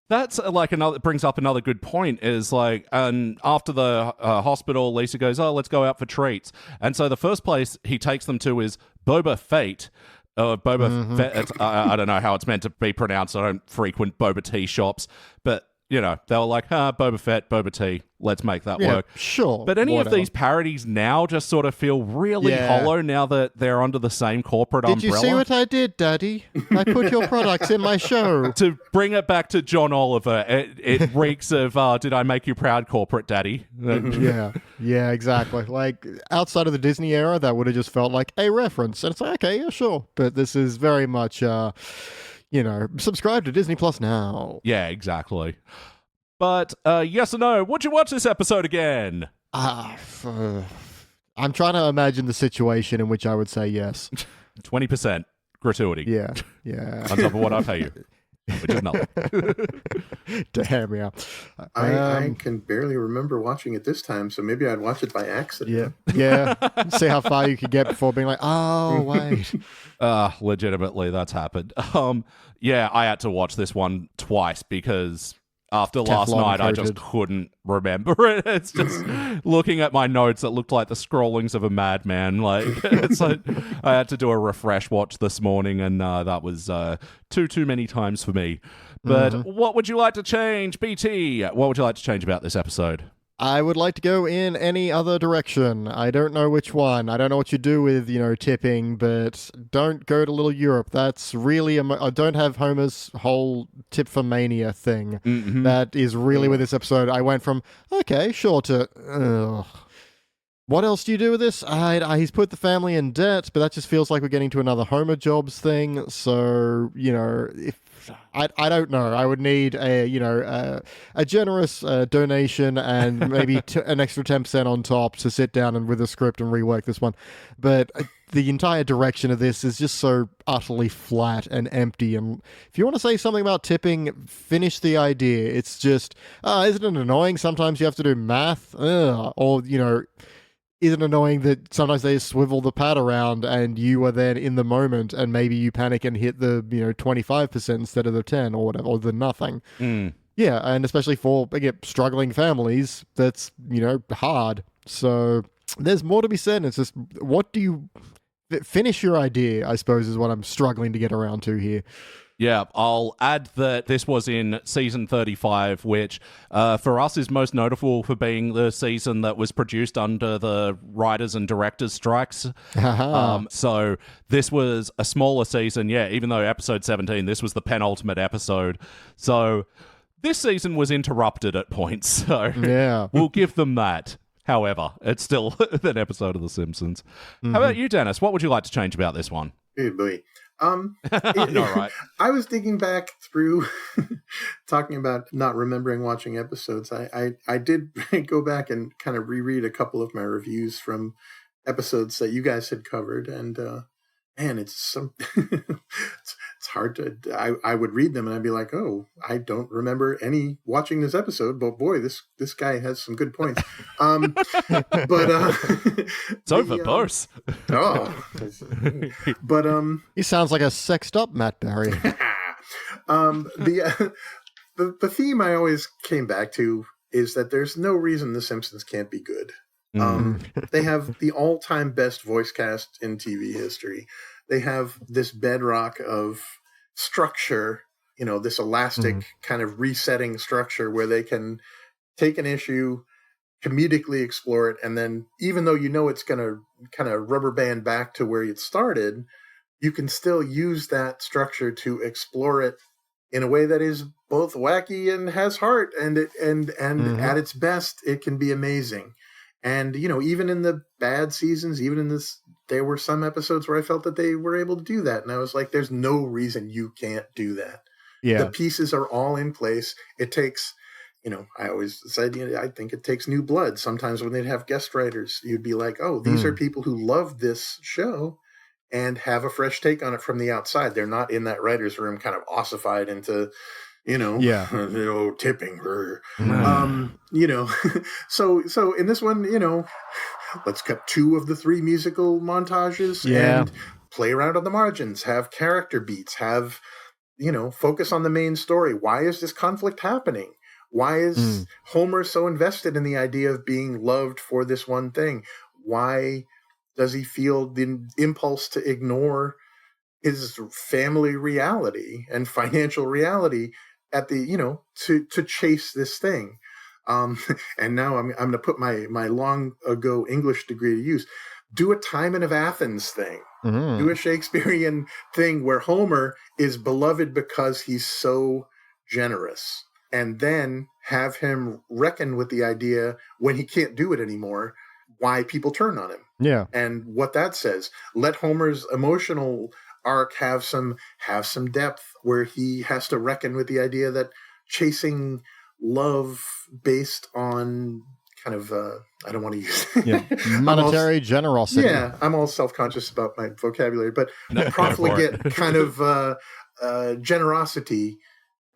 that's like brings up another good point is like, after the hospital, Lisa goes, let's go out for treats. And so the first place he takes them to is Boba Fett. Fett. I don't know how it's meant to be pronounced. I don't frequent boba tea shops, but they were like, Boba Fett, boba tea. Let's make that work. Sure. But any of these parodies now just sort of feel really hollow now that they're under the same corporate umbrella. Did you see what I did, Daddy? I put your products in my show. To bring it back to John Oliver, it reeks of, did I make you proud, corporate daddy? Yeah, exactly. Like, outside of the Disney era, that would have just felt like a reference. And it's like, okay, yeah, sure. But this is very much... subscribe to Disney Plus now. Yeah, exactly. But yes or no, would you watch this episode again? I'm trying to imagine the situation in which I would say yes. 20% gratuity. Yeah. On top of what I pay you, which is nothing. Damn, yeah. I can barely remember watching it this time, so maybe I'd watch it by accident. Yeah. See how far you could get before being like, oh, wait. Legitimately, that's happened. Yeah, I had to watch this one twice because after last night, I just couldn't remember it. It's just looking at my notes, it looked like the scrollings of a madman. Like, it's like I had to do a refresh watch this morning, and that was too many times for me. But what would you like to change, BT? What would you like to change about this episode? I would like to go in any other direction. I don't know which one. I don't know what you do with, tipping, but don't go to Little Europe. That's really... I don't have Homer's whole tip for mania thing. Mm-hmm. That is really with this episode. I went from, okay, sure, to... Ugh. What else do you do with this? He's put the family in debt, but that just feels like we're getting to another Homer Jobs thing. So, if I don't know. I would need a generous donation and maybe an extra 10% on top to sit down and with a script and rework this one. But the entire direction of this is just so utterly flat and empty. And if you want to say something about tipping, finish the idea. It's just, isn't it annoying? Sometimes you have to do math, or isn't it annoying that sometimes they swivel the pad around and you are then in the moment and maybe you panic and hit the 25% instead of the 10 or whatever, or the nothing. Yeah, and especially for, again, struggling families, that's hard. So there's more to be said. It's just, what do you finish your idea, I suppose, is what I'm struggling to get around to here. Yeah, I'll add that this was in season 35, which for us is most notable for being the season that was produced under the writers and directors strikes. So this was a smaller season, even though episode 17, this was the penultimate episode. So this season was interrupted at points, so we'll give them that. However, it's still an episode of The Simpsons. How about you, Dennis? What would you like to change about this one? Hey, boy. Right. I was digging back through talking about not remembering watching episodes. I did go back and kind of reread a couple of my reviews from episodes that you guys had covered, and man, it's hard to. I would read them and I'd be like, oh, I don't remember any watching this episode, but boy, this guy has some good points. So verbose. He sounds like a sexed up Matt Berry. The theme I always came back to is that there's no reason The Simpsons can't be good. They have the all-time best voice cast in TV history. They have this bedrock of structure, this elastic kind of resetting structure where they can take an issue, comedically explore it, and then even though it's going to kind of rubber band back to where it started, you can still use that structure to explore it in a way that is both wacky and has heart, and at its best, it can be amazing. And, even in the bad seasons, even in this, there were some episodes where I felt that they were able to do that. And I was like, there's no reason you can't do that. Yeah. The pieces are all in place. It takes, I always said, I think it takes new blood. Sometimes when they'd have guest writers, you'd be like, oh, these are people who love this show and have a fresh take on it from the outside. They're not in that writer's room kind of ossified into... tipping her. So in this one, let's cut 2 of the 3 musical montages and play around on the margins, have character beats, have, focus on the main story. Why is this conflict happening? Why is Homer so invested in the idea of being loved for this one thing? Why does he feel the impulse to ignore his family reality and financial reality at the, to chase this thing? And now I'm going to put my long ago English degree to use. Do a Timon of Athens thing. Do a Shakespearean thing where Homer is beloved because he's so generous. And then have him reckon with the idea when he can't do it anymore, why people turn on him. Yeah. And what that says. Let Homer's emotional arc have some depth, where he has to reckon with the idea that chasing love based on kind of I don't want to use monetary generosity. Yeah, I'm all self-conscious about my vocabulary, but profligate kind of generosity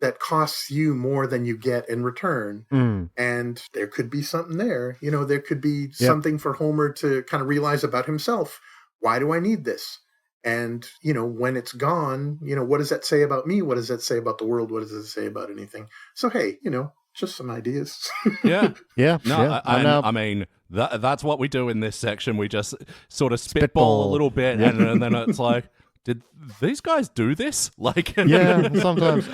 that costs you more than you get in return. And there could be something there. There could be something for Homer to kind of realize about himself. Why do I need this? And, when it's gone, what does that say about me? What does that say about the world? What does it say about anything? So, hey, just some ideas. Yeah. No, I mean, that's what we do in this section. We just sort of spitball a little bit, and then it's like, did these guys do this? Sometimes.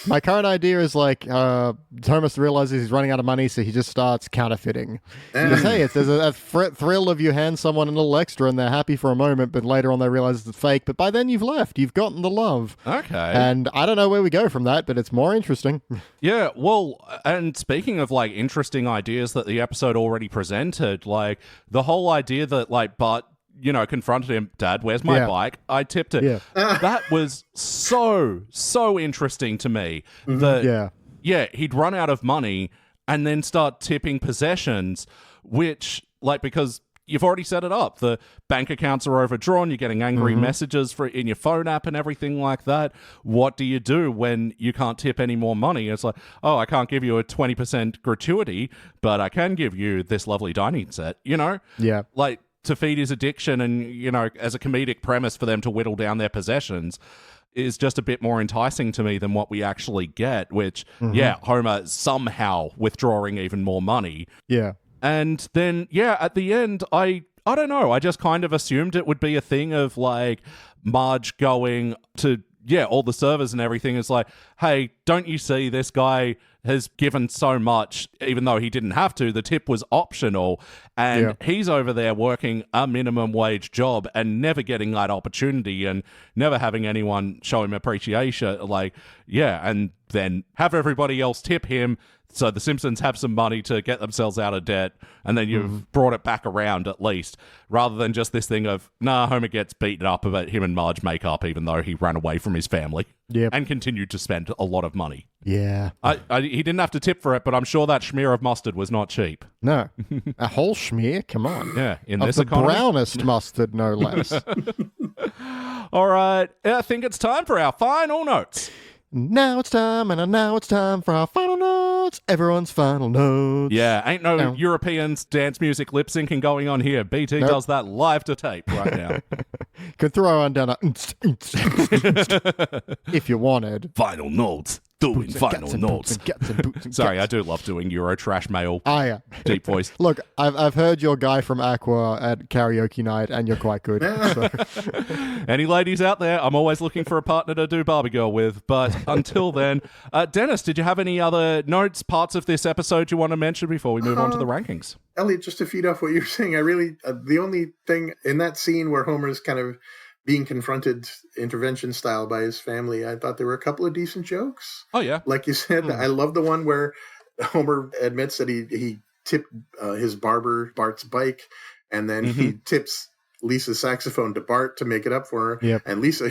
My current idea is Thomas realizes he's running out of money, so he just starts counterfeiting. Because, hey, there's a thrill of you hand someone a little extra and they're happy for a moment, but later on they realize it's fake. But by then you've left. You've gotten the love. Okay. And I don't know where we go from that, but it's more interesting. Yeah, well, and speaking of interesting ideas that the episode already presented, the whole idea that Bart confronted him, Dad, where's my bike? I tipped it. Yeah. That was so interesting to me. That, he'd run out of money and then start tipping possessions, which, because you've already set it up. The bank accounts are overdrawn. You're getting angry messages in your phone app and everything like that. What do you do when you can't tip any more money? It's I can't give you a 20% gratuity, but I can give you this lovely dining set, Yeah. To feed his addiction and, as a comedic premise for them to whittle down their possessions is just a bit more enticing to me than what we actually get, which, Homer somehow withdrawing even more money. Yeah. And then, at the end, I don't know, I just kind of assumed it would be a thing of, Marge going to, all the servers and everything is hey, don't you see this guy has given so much, even though he didn't have to. The tip was optional, and he's over there working a minimum wage job and never getting that opportunity and never having anyone show him appreciation. And then have everybody else tip him so the Simpsons have some money to get themselves out of debt, and then you've brought it back around at least, rather than just this thing of, Homer gets beaten up about him and Marge make up even though he ran away from his family and continued to spend a lot of money. Yeah. He didn't have to tip for it, but I'm sure that schmear of mustard was not cheap. No. A whole schmear? Come on. Yeah, in of this the economy. brownest mustard, no less. All right, I think it's time for our final notes. Now it's time for our final notes. Everyone's final notes. Yeah, ain't no Europeans dance music lip syncing going on here. BT does that live to tape right now. Could throw on down a if you wanted. Final notes. Doing final notes. Sorry, I do love doing Euro trash mail. Oh, yeah. Deep voice. Look, I've heard your guy from Aqua at karaoke night, and you're quite good. So. Any ladies out there, I'm always looking for a partner to do Barbie Girl with. But until then, Dennis, did you have any other notes, parts of this episode you want to mention before we move on to the rankings? Elliot, just to feed off what you're saying, I really, the only thing in that scene where Homer's kind of being confronted intervention style by his family, I thought there were a couple of decent jokes. Oh, yeah. Like you said, I love the one where Homer admits that he tipped his barber Bart's bike, and then he tips Lisa's saxophone to Bart to make it up for her. Yep. And Lisa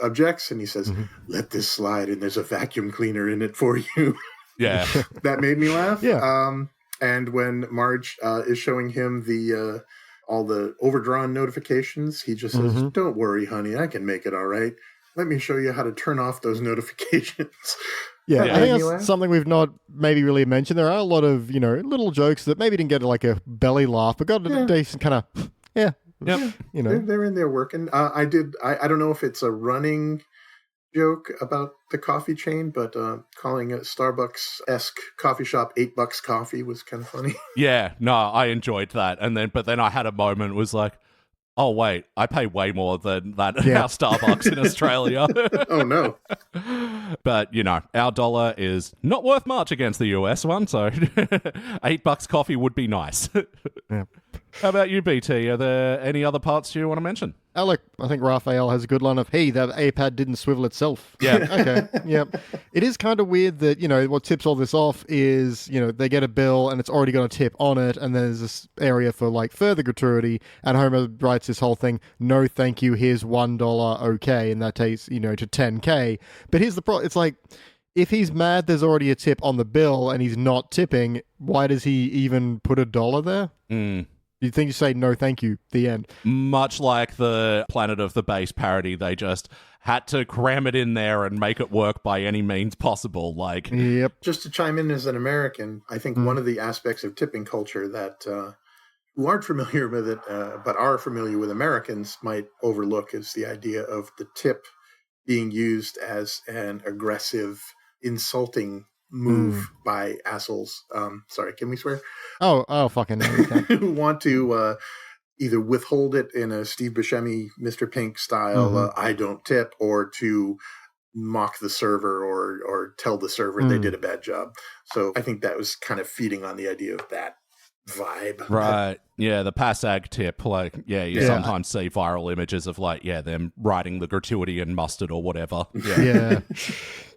objects, and he says, let this slide, and there's a vacuum cleaner in it for you. Yeah. That made me laugh. Yeah. And when Marge is showing him the all the overdrawn notifications, he just says, don't worry, honey, I can make it all right. Let me show you how to turn off those notifications. Yeah, I think that's something we've not maybe really mentioned. There are a lot of, little jokes that maybe didn't get like a belly laugh, but got a decent kind of, Yep. They're in there working. I don't know if it's a running joke about the coffee chain, but calling a Starbucks-esque coffee shop $8 coffee was kind of funny. Yeah, no, I enjoyed that. But then I had a moment, was like, oh wait, I pay way more than that at our Starbucks in Australia. Oh no. But our dollar is not worth much against the US one, so $8 coffee would be nice. Yeah. How about you, BT? Are there any other parts you want to mention? Look, I think Raphael has a good line of, hey, that A-pad didn't swivel itself. Yeah. Okay, yep. It is kind of weird that, what tips all this off is, they get a bill and it's already got a tip on it, and there's this area for, further gratuity, and Homer writes this whole thing, no thank you, here's $1, okay, and that takes, to $10K. But here's the problem, it's like, if he's mad there's already a tip on the bill and he's not tipping, why does he even put $1 there? You'd think you say no thank you, the end. Much like the Planet of the Base parody, they just had to cram it in there and make it work by any means possible. Yep. Just to chime in as an American, I think one of the aspects of tipping culture that who aren't familiar with it, but are familiar with Americans might overlook is the idea of the tip being used as an aggressive, insulting move by assholes. Sorry, can we swear? Oh, fucking no, you can't. Who want to either withhold it in a Steve Buscemi, Mr. Pink style, I don't tip, or to mock the server or tell the server they did a bad job. So I think that was kind of feeding on the idea of that vibe. Right. Yeah, the PASAG tip. You sometimes see viral images of them writing the gratuity and mustard or whatever. Yeah.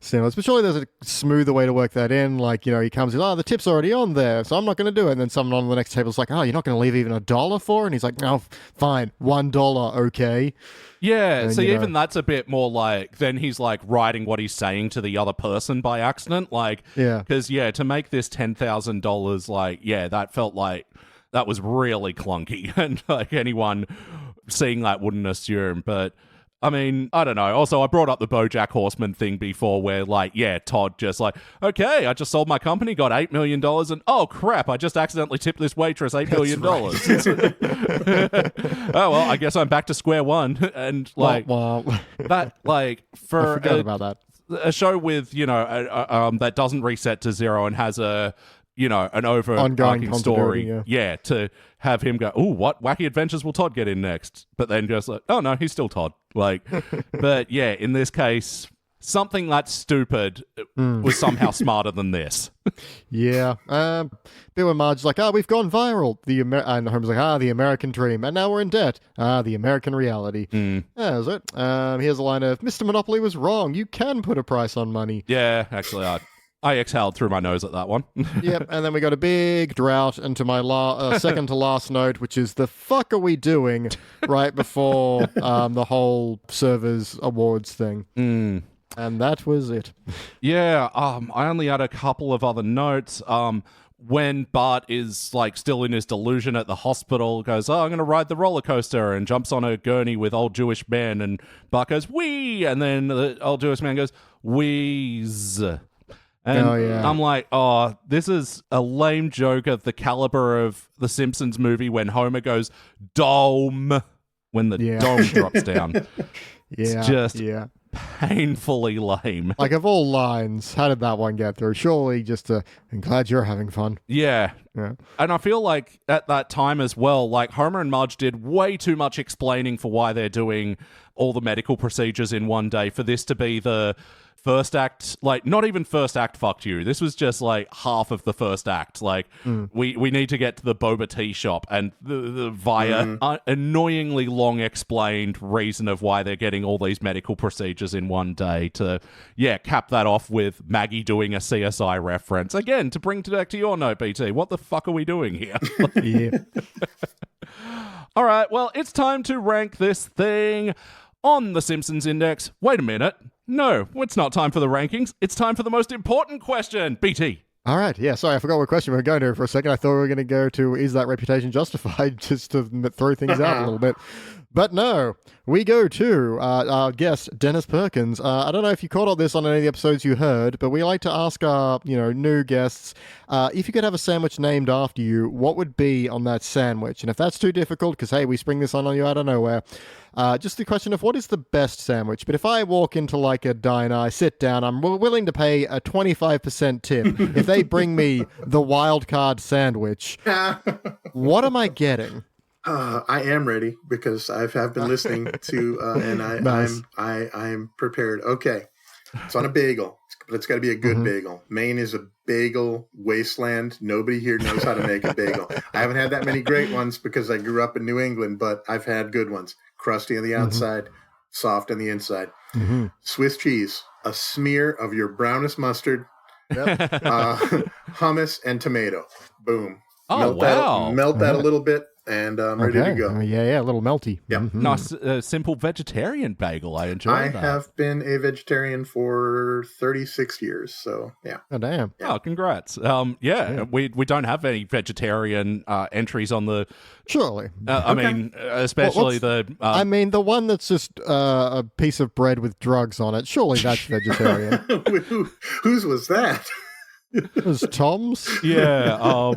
But surely there's a smoother way to work that in. He comes in, the tip's already on there, so I'm not going to do it. And then someone on the next table's like, you're not going to leave even $1 for it? And he's like, no, fine, $1, okay. Yeah, and, so even that's a bit more then he's writing what he's saying to the other person by accident. Because, to make this $10,000, that felt that was really clunky. And anyone seeing that wouldn't assume. But I mean, I don't know. Also, I brought up the BoJack Horseman thing before where, Todd just okay, I just sold my company, got $8 million, and oh, crap, I just accidentally tipped this waitress $8 million. Oh, well, I guess I'm back to square one. And, that, for... I forgot about that. A show with, that doesn't reset to zero and has an overarching story. Yeah, to have him go, ooh, what wacky adventures will Todd get in next? But then just oh no, he's still Todd. But yeah, in this case, something that stupid was somehow smarter than this. Yeah. Bit where Marge's we've gone viral. And Homer's the American dream. And now we're in debt. The American reality. That was it. Here's a line of, Mr. Monopoly was wrong. You can put a price on money. Yeah, actually, I exhaled through my nose at that one. Yep, and then we got a big drought into my second to last note, which is the fuck are we doing right before the whole servers awards thing. And that was it. Yeah, I only had a couple of other notes. When Bart is still in his delusion at the hospital, goes, I'm going to ride the roller coaster, and jumps on a gurney with old Jewish man, and Bart goes, wee, and then the old Jewish man goes, wheeze. And I'm this is a lame joke of the caliber of the Simpsons movie when Homer goes, dome, when the dome drops down. It's just painfully lame. Of all lines, how did that one get through? Surely just I'm glad you're having fun. Yeah. And I feel at that time as well, Homer and Marge did way too much explaining for why they're doing all the medical procedures in one day for this to be the first act, not even first act fucked you. This was just half of the first act. We need to get to the boba tea shop, and the via annoyingly long explained reason of why they're getting all these medical procedures in one day to cap that off with Maggie doing a CSI reference again to bring back to your note, BT. What the fuck are we doing here? Yeah. All right, well, it's time to rank this thing on the Simpsons Index. Wait a minute. No, it's not time for the rankings. It's time for the most important question. BT. All right. Yeah, sorry, I forgot what question we were going to for a second. I thought we were going to go to, is that reputation justified, just to throw things out a little bit. But no, we go to our guest, Dennis Perkins. I don't know if you caught all this on any of the episodes you heard, but we like to ask our, new guests, if you could have a sandwich named after you, what would be on that sandwich? And if that's too difficult, because, hey, we spring this on you out of nowhere, just the question of what is the best sandwich? But if I walk into a diner, I sit down, I'm willing to pay a 25% tip. If they bring me the Wildcard sandwich, what am I getting? I am ready because I have been listening to, and Nice. I'm prepared. Okay, It's on a bagel, but it's got to be a good bagel. Maine is a bagel wasteland. Nobody here knows how to make a bagel. I haven't had that many great ones because I grew up in New England, but I've had good ones. Crusty on the outside, soft on the inside. Swiss cheese, a smear of your brownest mustard, hummus, and tomato. Boom. Oh, wow. Melt that a little bit, and I'm ready to go. Yeah, a little melty. Yep. Nice, simple vegetarian bagel. I enjoy that. I have been a vegetarian for 36 years, so yeah. Oh, damn. Oh, congrats. We don't have any vegetarian entries on the... Surely. I mean, especially I mean, the one that's just a piece of bread with drugs on it, surely that's vegetarian. Whose was that? It was Tom's? Yeah,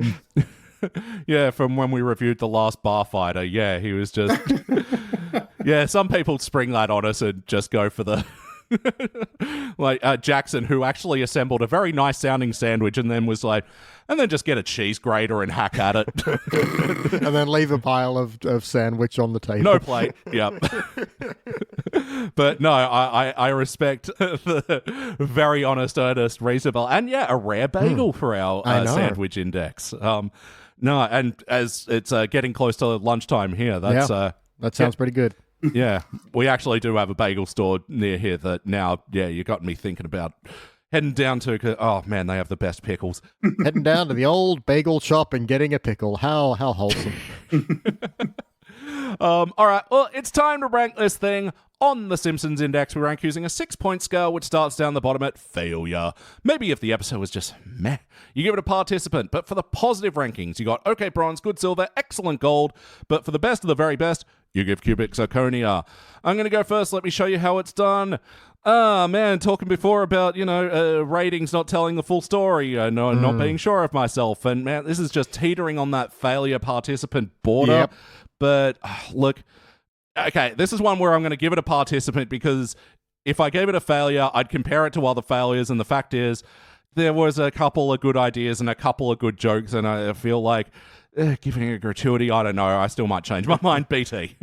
yeah, from when we reviewed The Last Bar Fighter. Yeah, he was just... yeah, some people spring that on us and just go for the... like Jackson, who actually assembled a very nice sounding sandwich and then was like, and then just get a cheese grater and hack at it. And then leave a pile of sandwich on the table. No plate. Yep. But no, I respect the very honest, earnest, reasonable, and yeah, a rare bagel for our sandwich index. No, and as it's getting close to lunchtime here, that sounds pretty good. Yeah, we actually do have a bagel store near here that now, you got me thinking about heading down to, oh man, they have the best pickles. Heading down to the old bagel shop and getting a pickle. How wholesome. All right, well, it's time to rank this thing. On the Simpsons Index, we rank using a 6-point scale, which starts down the bottom at failure. Maybe if the episode was just meh, you give it a participant. But for the positive rankings, you got okay bronze, good silver, excellent gold. But for the best of the very best, you give cubic zirconia. I'm going to go first. Let me show you how it's done. Man, talking before about, ratings not telling the full story, not being sure of myself. And man, this is just teetering on that failure participant border. Yep. But look... Okay, this is one where I'm going to give it a participant because if I gave it a failure, I'd compare it to other failures, and the fact is there was a couple of good ideas and a couple of good jokes, and I feel like giving it a gratuity, I don't know, I still might change my mind, BT.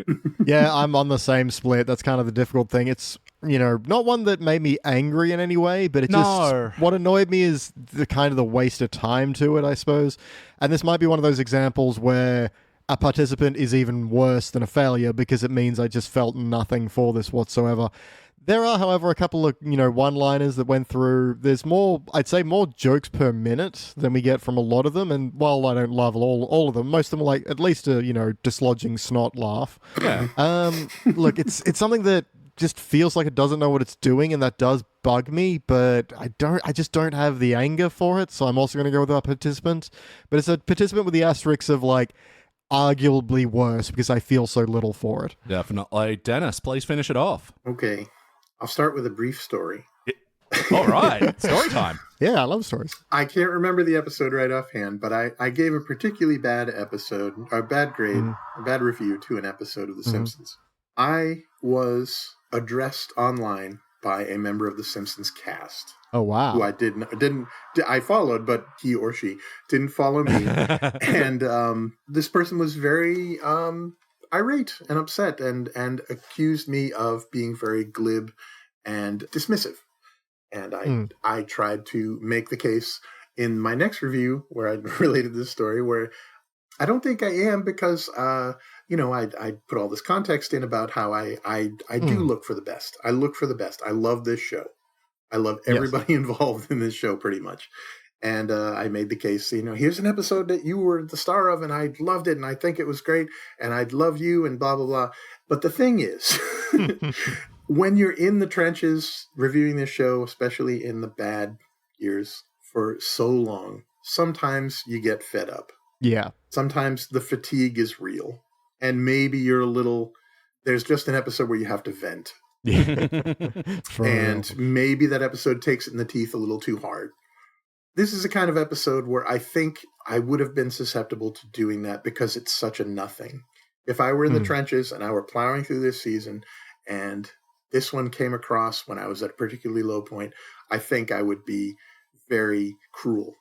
Yeah, I'm on the same split. That's kind of the difficult thing. It's, not one that made me angry in any way, but it just, what annoyed me is the kind of the waste of time to it, I suppose. And this might be one of those examples where a participant is even worse than a failure because it means I just felt nothing for this whatsoever. There are, however, a couple of, one-liners that went through. There's more, I'd say more jokes per minute than we get from a lot of them. And while I don't love all of them, most of them are like at least a, dislodging snot laugh. Yeah. Look, it's something that just feels like it doesn't know what it's doing, and that does bug me, but I just don't have the anger for it. So I'm also going to go with a participant, but it's a participant with the asterisk of like, arguably worse because I feel so little for it. Definitely. Dennis, please finish it off. Okay. I'll start with a brief story. All right. Story time. Yeah, I love stories. I can't remember the episode right offhand, but I gave a particularly bad episode, or bad grade, a bad review to an episode of The Simpsons. I was addressed online by a member of The Simpsons cast. Oh, wow. Who I followed, but he or she didn't follow me. And this person was very irate and upset and accused me of being very glib and dismissive. And I tried to make the case in my next review where I related this story where I don't think I am because, I put all this context in about how I do look for the best. I look for the best. I love this show. I love everybody involved in this show pretty much. And I made the case, here's an episode that you were the star of and I loved it and I think it was great and I'd love you and blah, blah, blah. But the thing is, when you're in the trenches reviewing this show, especially in the bad years for so long, sometimes you get fed up. Yeah. Sometimes the fatigue is real. And maybe there's just an episode where you have to vent. And maybe that episode takes it in the teeth a little too hard. This is a kind of episode where I think I would have been susceptible to doing that because it's such a nothing. If I were in the trenches and I were plowing through this season and this one came across when I was at a particularly low point, I think I would be very cruel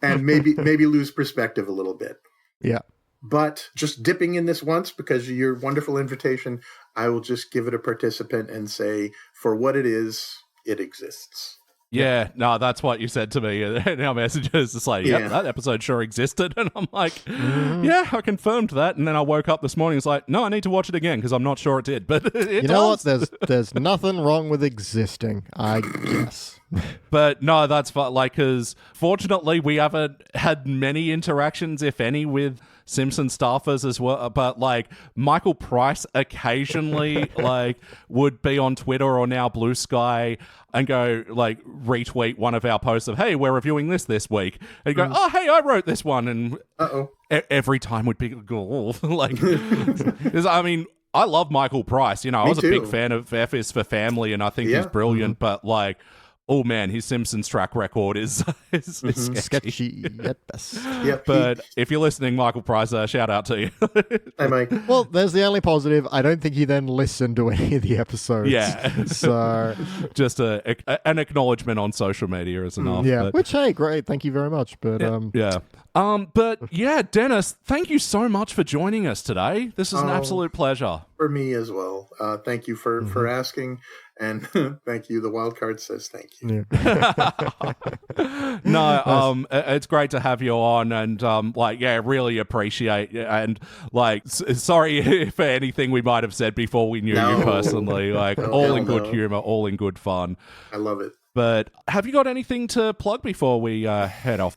and maybe lose perspective a little bit. Yeah. But just dipping in this once because of your wonderful invitation, I will just give it a participant and say, for what it is it exists. Yeah, no, that's what you said to me in our messages. It's like, yep, that episode sure existed. And I'm like, yeah, I confirmed that. And then I woke up this morning. It's like, no, I need to watch it again because I'm not sure it did. But it You know what? There's nothing wrong with existing, I guess. But no, that's fine. Like, because fortunately, we haven't had many interactions, if any, with Simpsons staffers as well. But like, Michael Price occasionally like would be on Twitter or now Blue Sky and go like retweet one of our posts of, hey, we're reviewing this week, and go, oh, hey, I wrote this one, and every time would be like, 'cause, I mean, I love Michael Price. You know, I was a big fan of F is for Family, and I think he's brilliant. But like, oh man, his Simpsons track record is sketchy at best. Yep, but if you're listening, Michael Price, shout out to you. Hi, Mike. Well, there's the only positive. I don't think he then listened to any of the episodes. Yeah. So just an acknowledgement on social media is enough. Yeah. But, which, hey, great. Thank you very much. But but yeah, Dennis, thank you so much for joining us today. This is an absolute pleasure. For me as well. Thank you for asking. And thank you. The Wildcard says thank you. Yeah. No, it's great to have you on, and really appreciate it. And like, sorry for anything we might have said before we knew you personally. Like, all in good humor, all in good fun. I love it. But have you got anything to plug before we head off?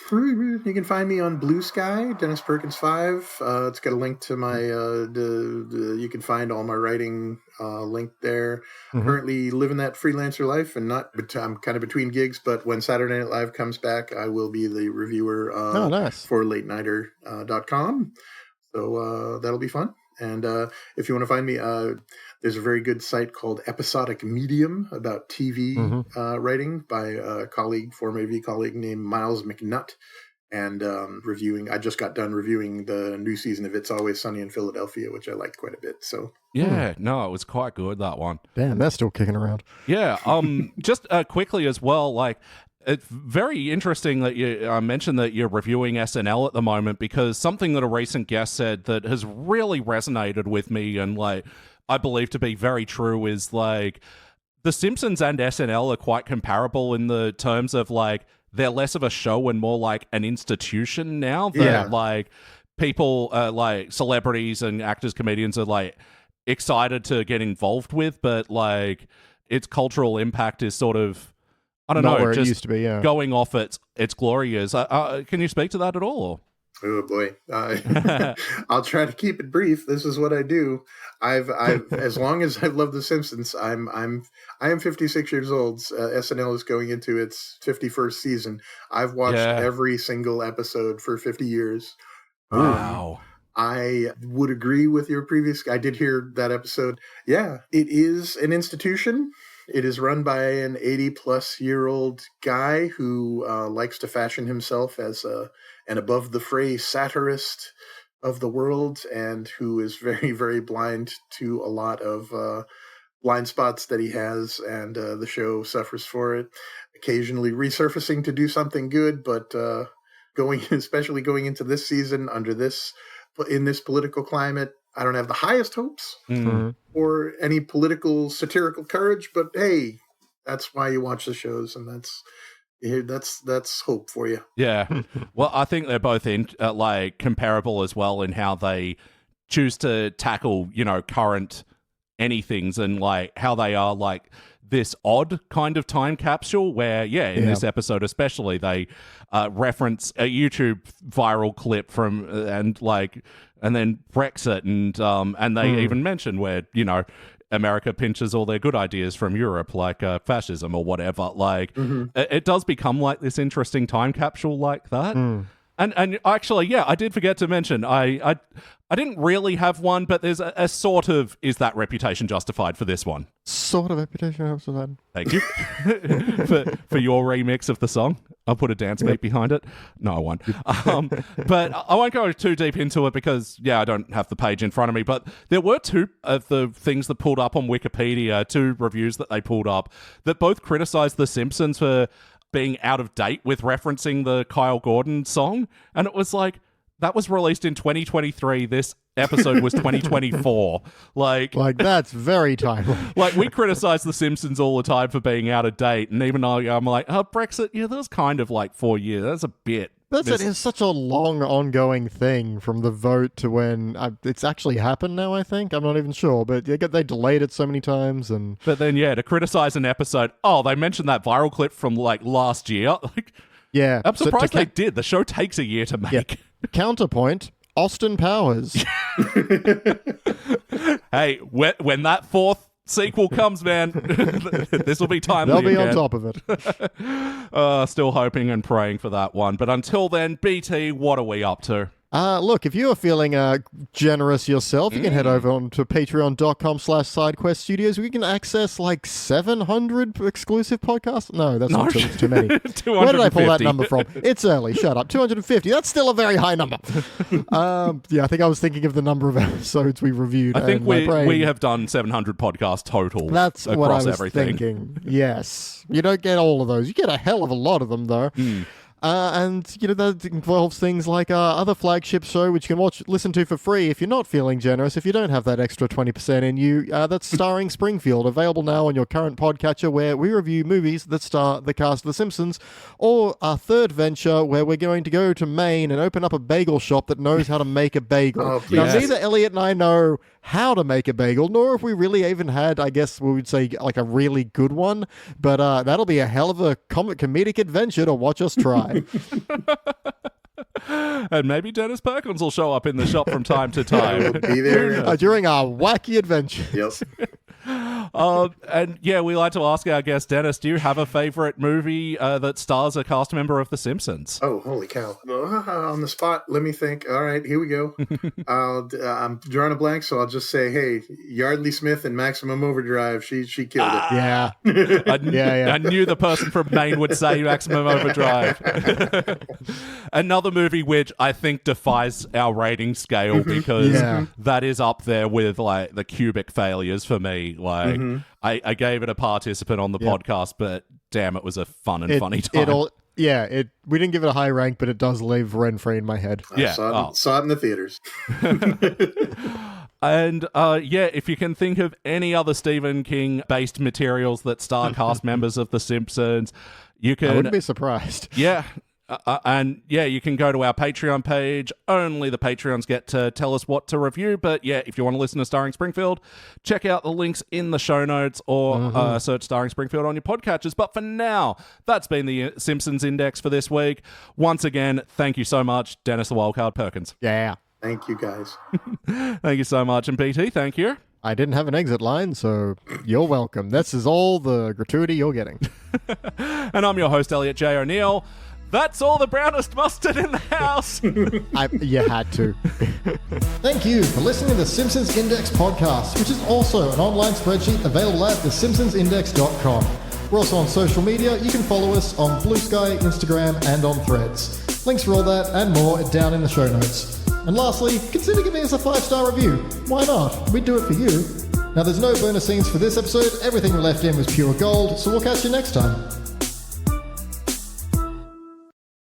You can find me on Blue Sky, Dennis Perkins 5. It's got a link to my. You can find all my writing link there. Currently living that freelancer life, and I'm kind of between gigs. But when Saturday Night Live comes back, I will be the reviewer for LateNighter.com. So that'll be fun. And if you want to find me, there's a very good site called Episodic Medium about TV writing by a former AV colleague named Miles McNutt. And I just got done reviewing the new season of It's Always Sunny in Philadelphia, which I liked quite a bit. So yeah, no, it was quite good, that one. Damn, that's still kicking around. Yeah, just quickly as well, like, it's very interesting that you mentioned that you're reviewing SNL at the moment, because something that a recent guest said that has really resonated with me and like I believe to be very true is like The Simpsons and SNL are quite comparable in the terms of like they're less of a show and more like an institution now that like people like celebrities and actors, comedians are like excited to get involved with, but like its cultural impact is sort of, I don't know, where just it used to be, going off its glory years. Can you speak to that at all? Oh boy, I'll try to keep it brief. This is what I do. I've as long as I've loved The Simpsons, I am 56 years old. SNL is going into its 51st season. I've watched every single episode for 50 years. Wow. I would agree with your previous. I did hear that episode. Yeah, it is an institution. It is run by an 80-plus-year-old guy who likes to fashion himself as an above-the-fray satirist of the world, and who is very, very blind to a lot of blind spots that he has, and the show suffers for it. Occasionally resurfacing to do something good, but especially going into this season in this political climate, I don't have the highest hopes or any political satirical courage, but hey, that's why you watch the shows, and that's hope for you. Yeah. Well, I think they're both like comparable as well in how they choose to tackle, current anythings, and like how they are like this odd kind of time capsule where, in this episode especially, they reference a YouTube viral clip from and then Brexit, and they even mention where, America pinches all their good ideas from Europe, like fascism or whatever. Like, it does become like this interesting time capsule like that. And actually, I did forget to mention, I didn't really have one, but there's a sort of, is that reputation justified for this one? Sort of reputation justified. Thank you for your remix of the song. I'll put a dance beat behind it. No, I won't. But I won't go too deep into it because, I don't have the page in front of me. But there were two of the things that pulled up on Wikipedia, two reviews that they pulled up, that both criticized The Simpsons for being out of date with referencing the Kyle Gordon song. And it was like, that was released in 2023. This episode was 2024. Like that's very timely. Like, we criticize The Simpsons all the time for being out of date, and even though I'm like, Brexit, yeah, that was kind of like 4 years. That's a bit. It's such a long ongoing thing from the vote to when it's actually happened now, I think. I'm not even sure, but they delayed it so many times. But then, to criticize an episode, they mentioned that viral clip from like last year. Like, yeah. I'm surprised they did. The show takes a year to make. Yeah. Counterpoint, Austin Powers. Hey, when that fourth sequel comes, man, this will be timely. They'll be again. on top of it. Still hoping and praying for that one. But until then, BT, what are we up to? Look, if you are feeling generous yourself, you can head over on to patreon.com/sidequeststudios. We can access like 700 exclusive podcasts. No, that's not true. It's too many. Where did I pull that number from? It's early. Shut up. 250. That's still a very high number. I think I was thinking of the number of episodes we reviewed. I think we have done 700 podcasts total. That's what I was everything. thinking. Yes. You don't get all of those. You get a hell of a lot of them, though. And that involves things like our other flagship show, which you can listen to for free if you're not feeling generous, if you don't have that extra 20% in you. That's Starring Springfield, available now on your current podcatcher, where we review movies that star the cast of The Simpsons, or our third venture, where we're going to go to Maine and open up a bagel shop that knows how to make a bagel. Now, neither Elliot and I know how to make a bagel, nor if we really even had, I guess we would say, like a really good one. But that'll be a hell of a comedic adventure to watch us try. And maybe Dennis Perkins will show up in the shop from time to time. We'll be there during our wacky adventure. Yep. And we like to ask our guest, Dennis, do you have a favorite movie that stars a cast member of The Simpsons? Oh, holy cow. On the spot, let me think. All right, here we go. I'm drawing a blank, so I'll just say, hey, Yardley Smith in Maximum Overdrive. She killed it. Yeah. I knew the person from Maine would say Maximum Overdrive. Another movie which I think defies our rating scale, because that is up there with like the cubic failures for me. Like, I gave it a participant on the podcast, but damn, it was a fun and funny time. We didn't give it a high rank, but it does live rent-free in my head. I saw it in the theaters. And if you can think of any other Stephen King-based materials that star cast members of The Simpsons, you can... I wouldn't be surprised. Yeah. You can go to our Patreon page. Only the Patreons get to tell us what to review. But if you want to listen to Starring Springfield, check out the links in the show notes, or search Starring Springfield on your podcatchers. But for now, that's been the Simpsons Index for this week. Once again, thank you so much, Dennis the Wildcard Perkins. Yeah. Thank you, guys. Thank you so much. And BT, thank you. I didn't have an exit line, so you're welcome. This is all the gratuity you're getting. And I'm your host, Elliot Jay O'Neill. That's all the brownest mustard in the house. You had to. Thank you for listening to the Simpsons Index podcast, which is also an online spreadsheet available at thesimpsonsindex.com. We're also on social media. You can follow us on Blue Sky, Instagram, and on Threads. Links for all that and more are down in the show notes. And lastly, consider giving us a 5-star review. Why not? We'd do it for you. Now, there's no bonus scenes for this episode. Everything we left in was pure gold, so we'll catch you next time.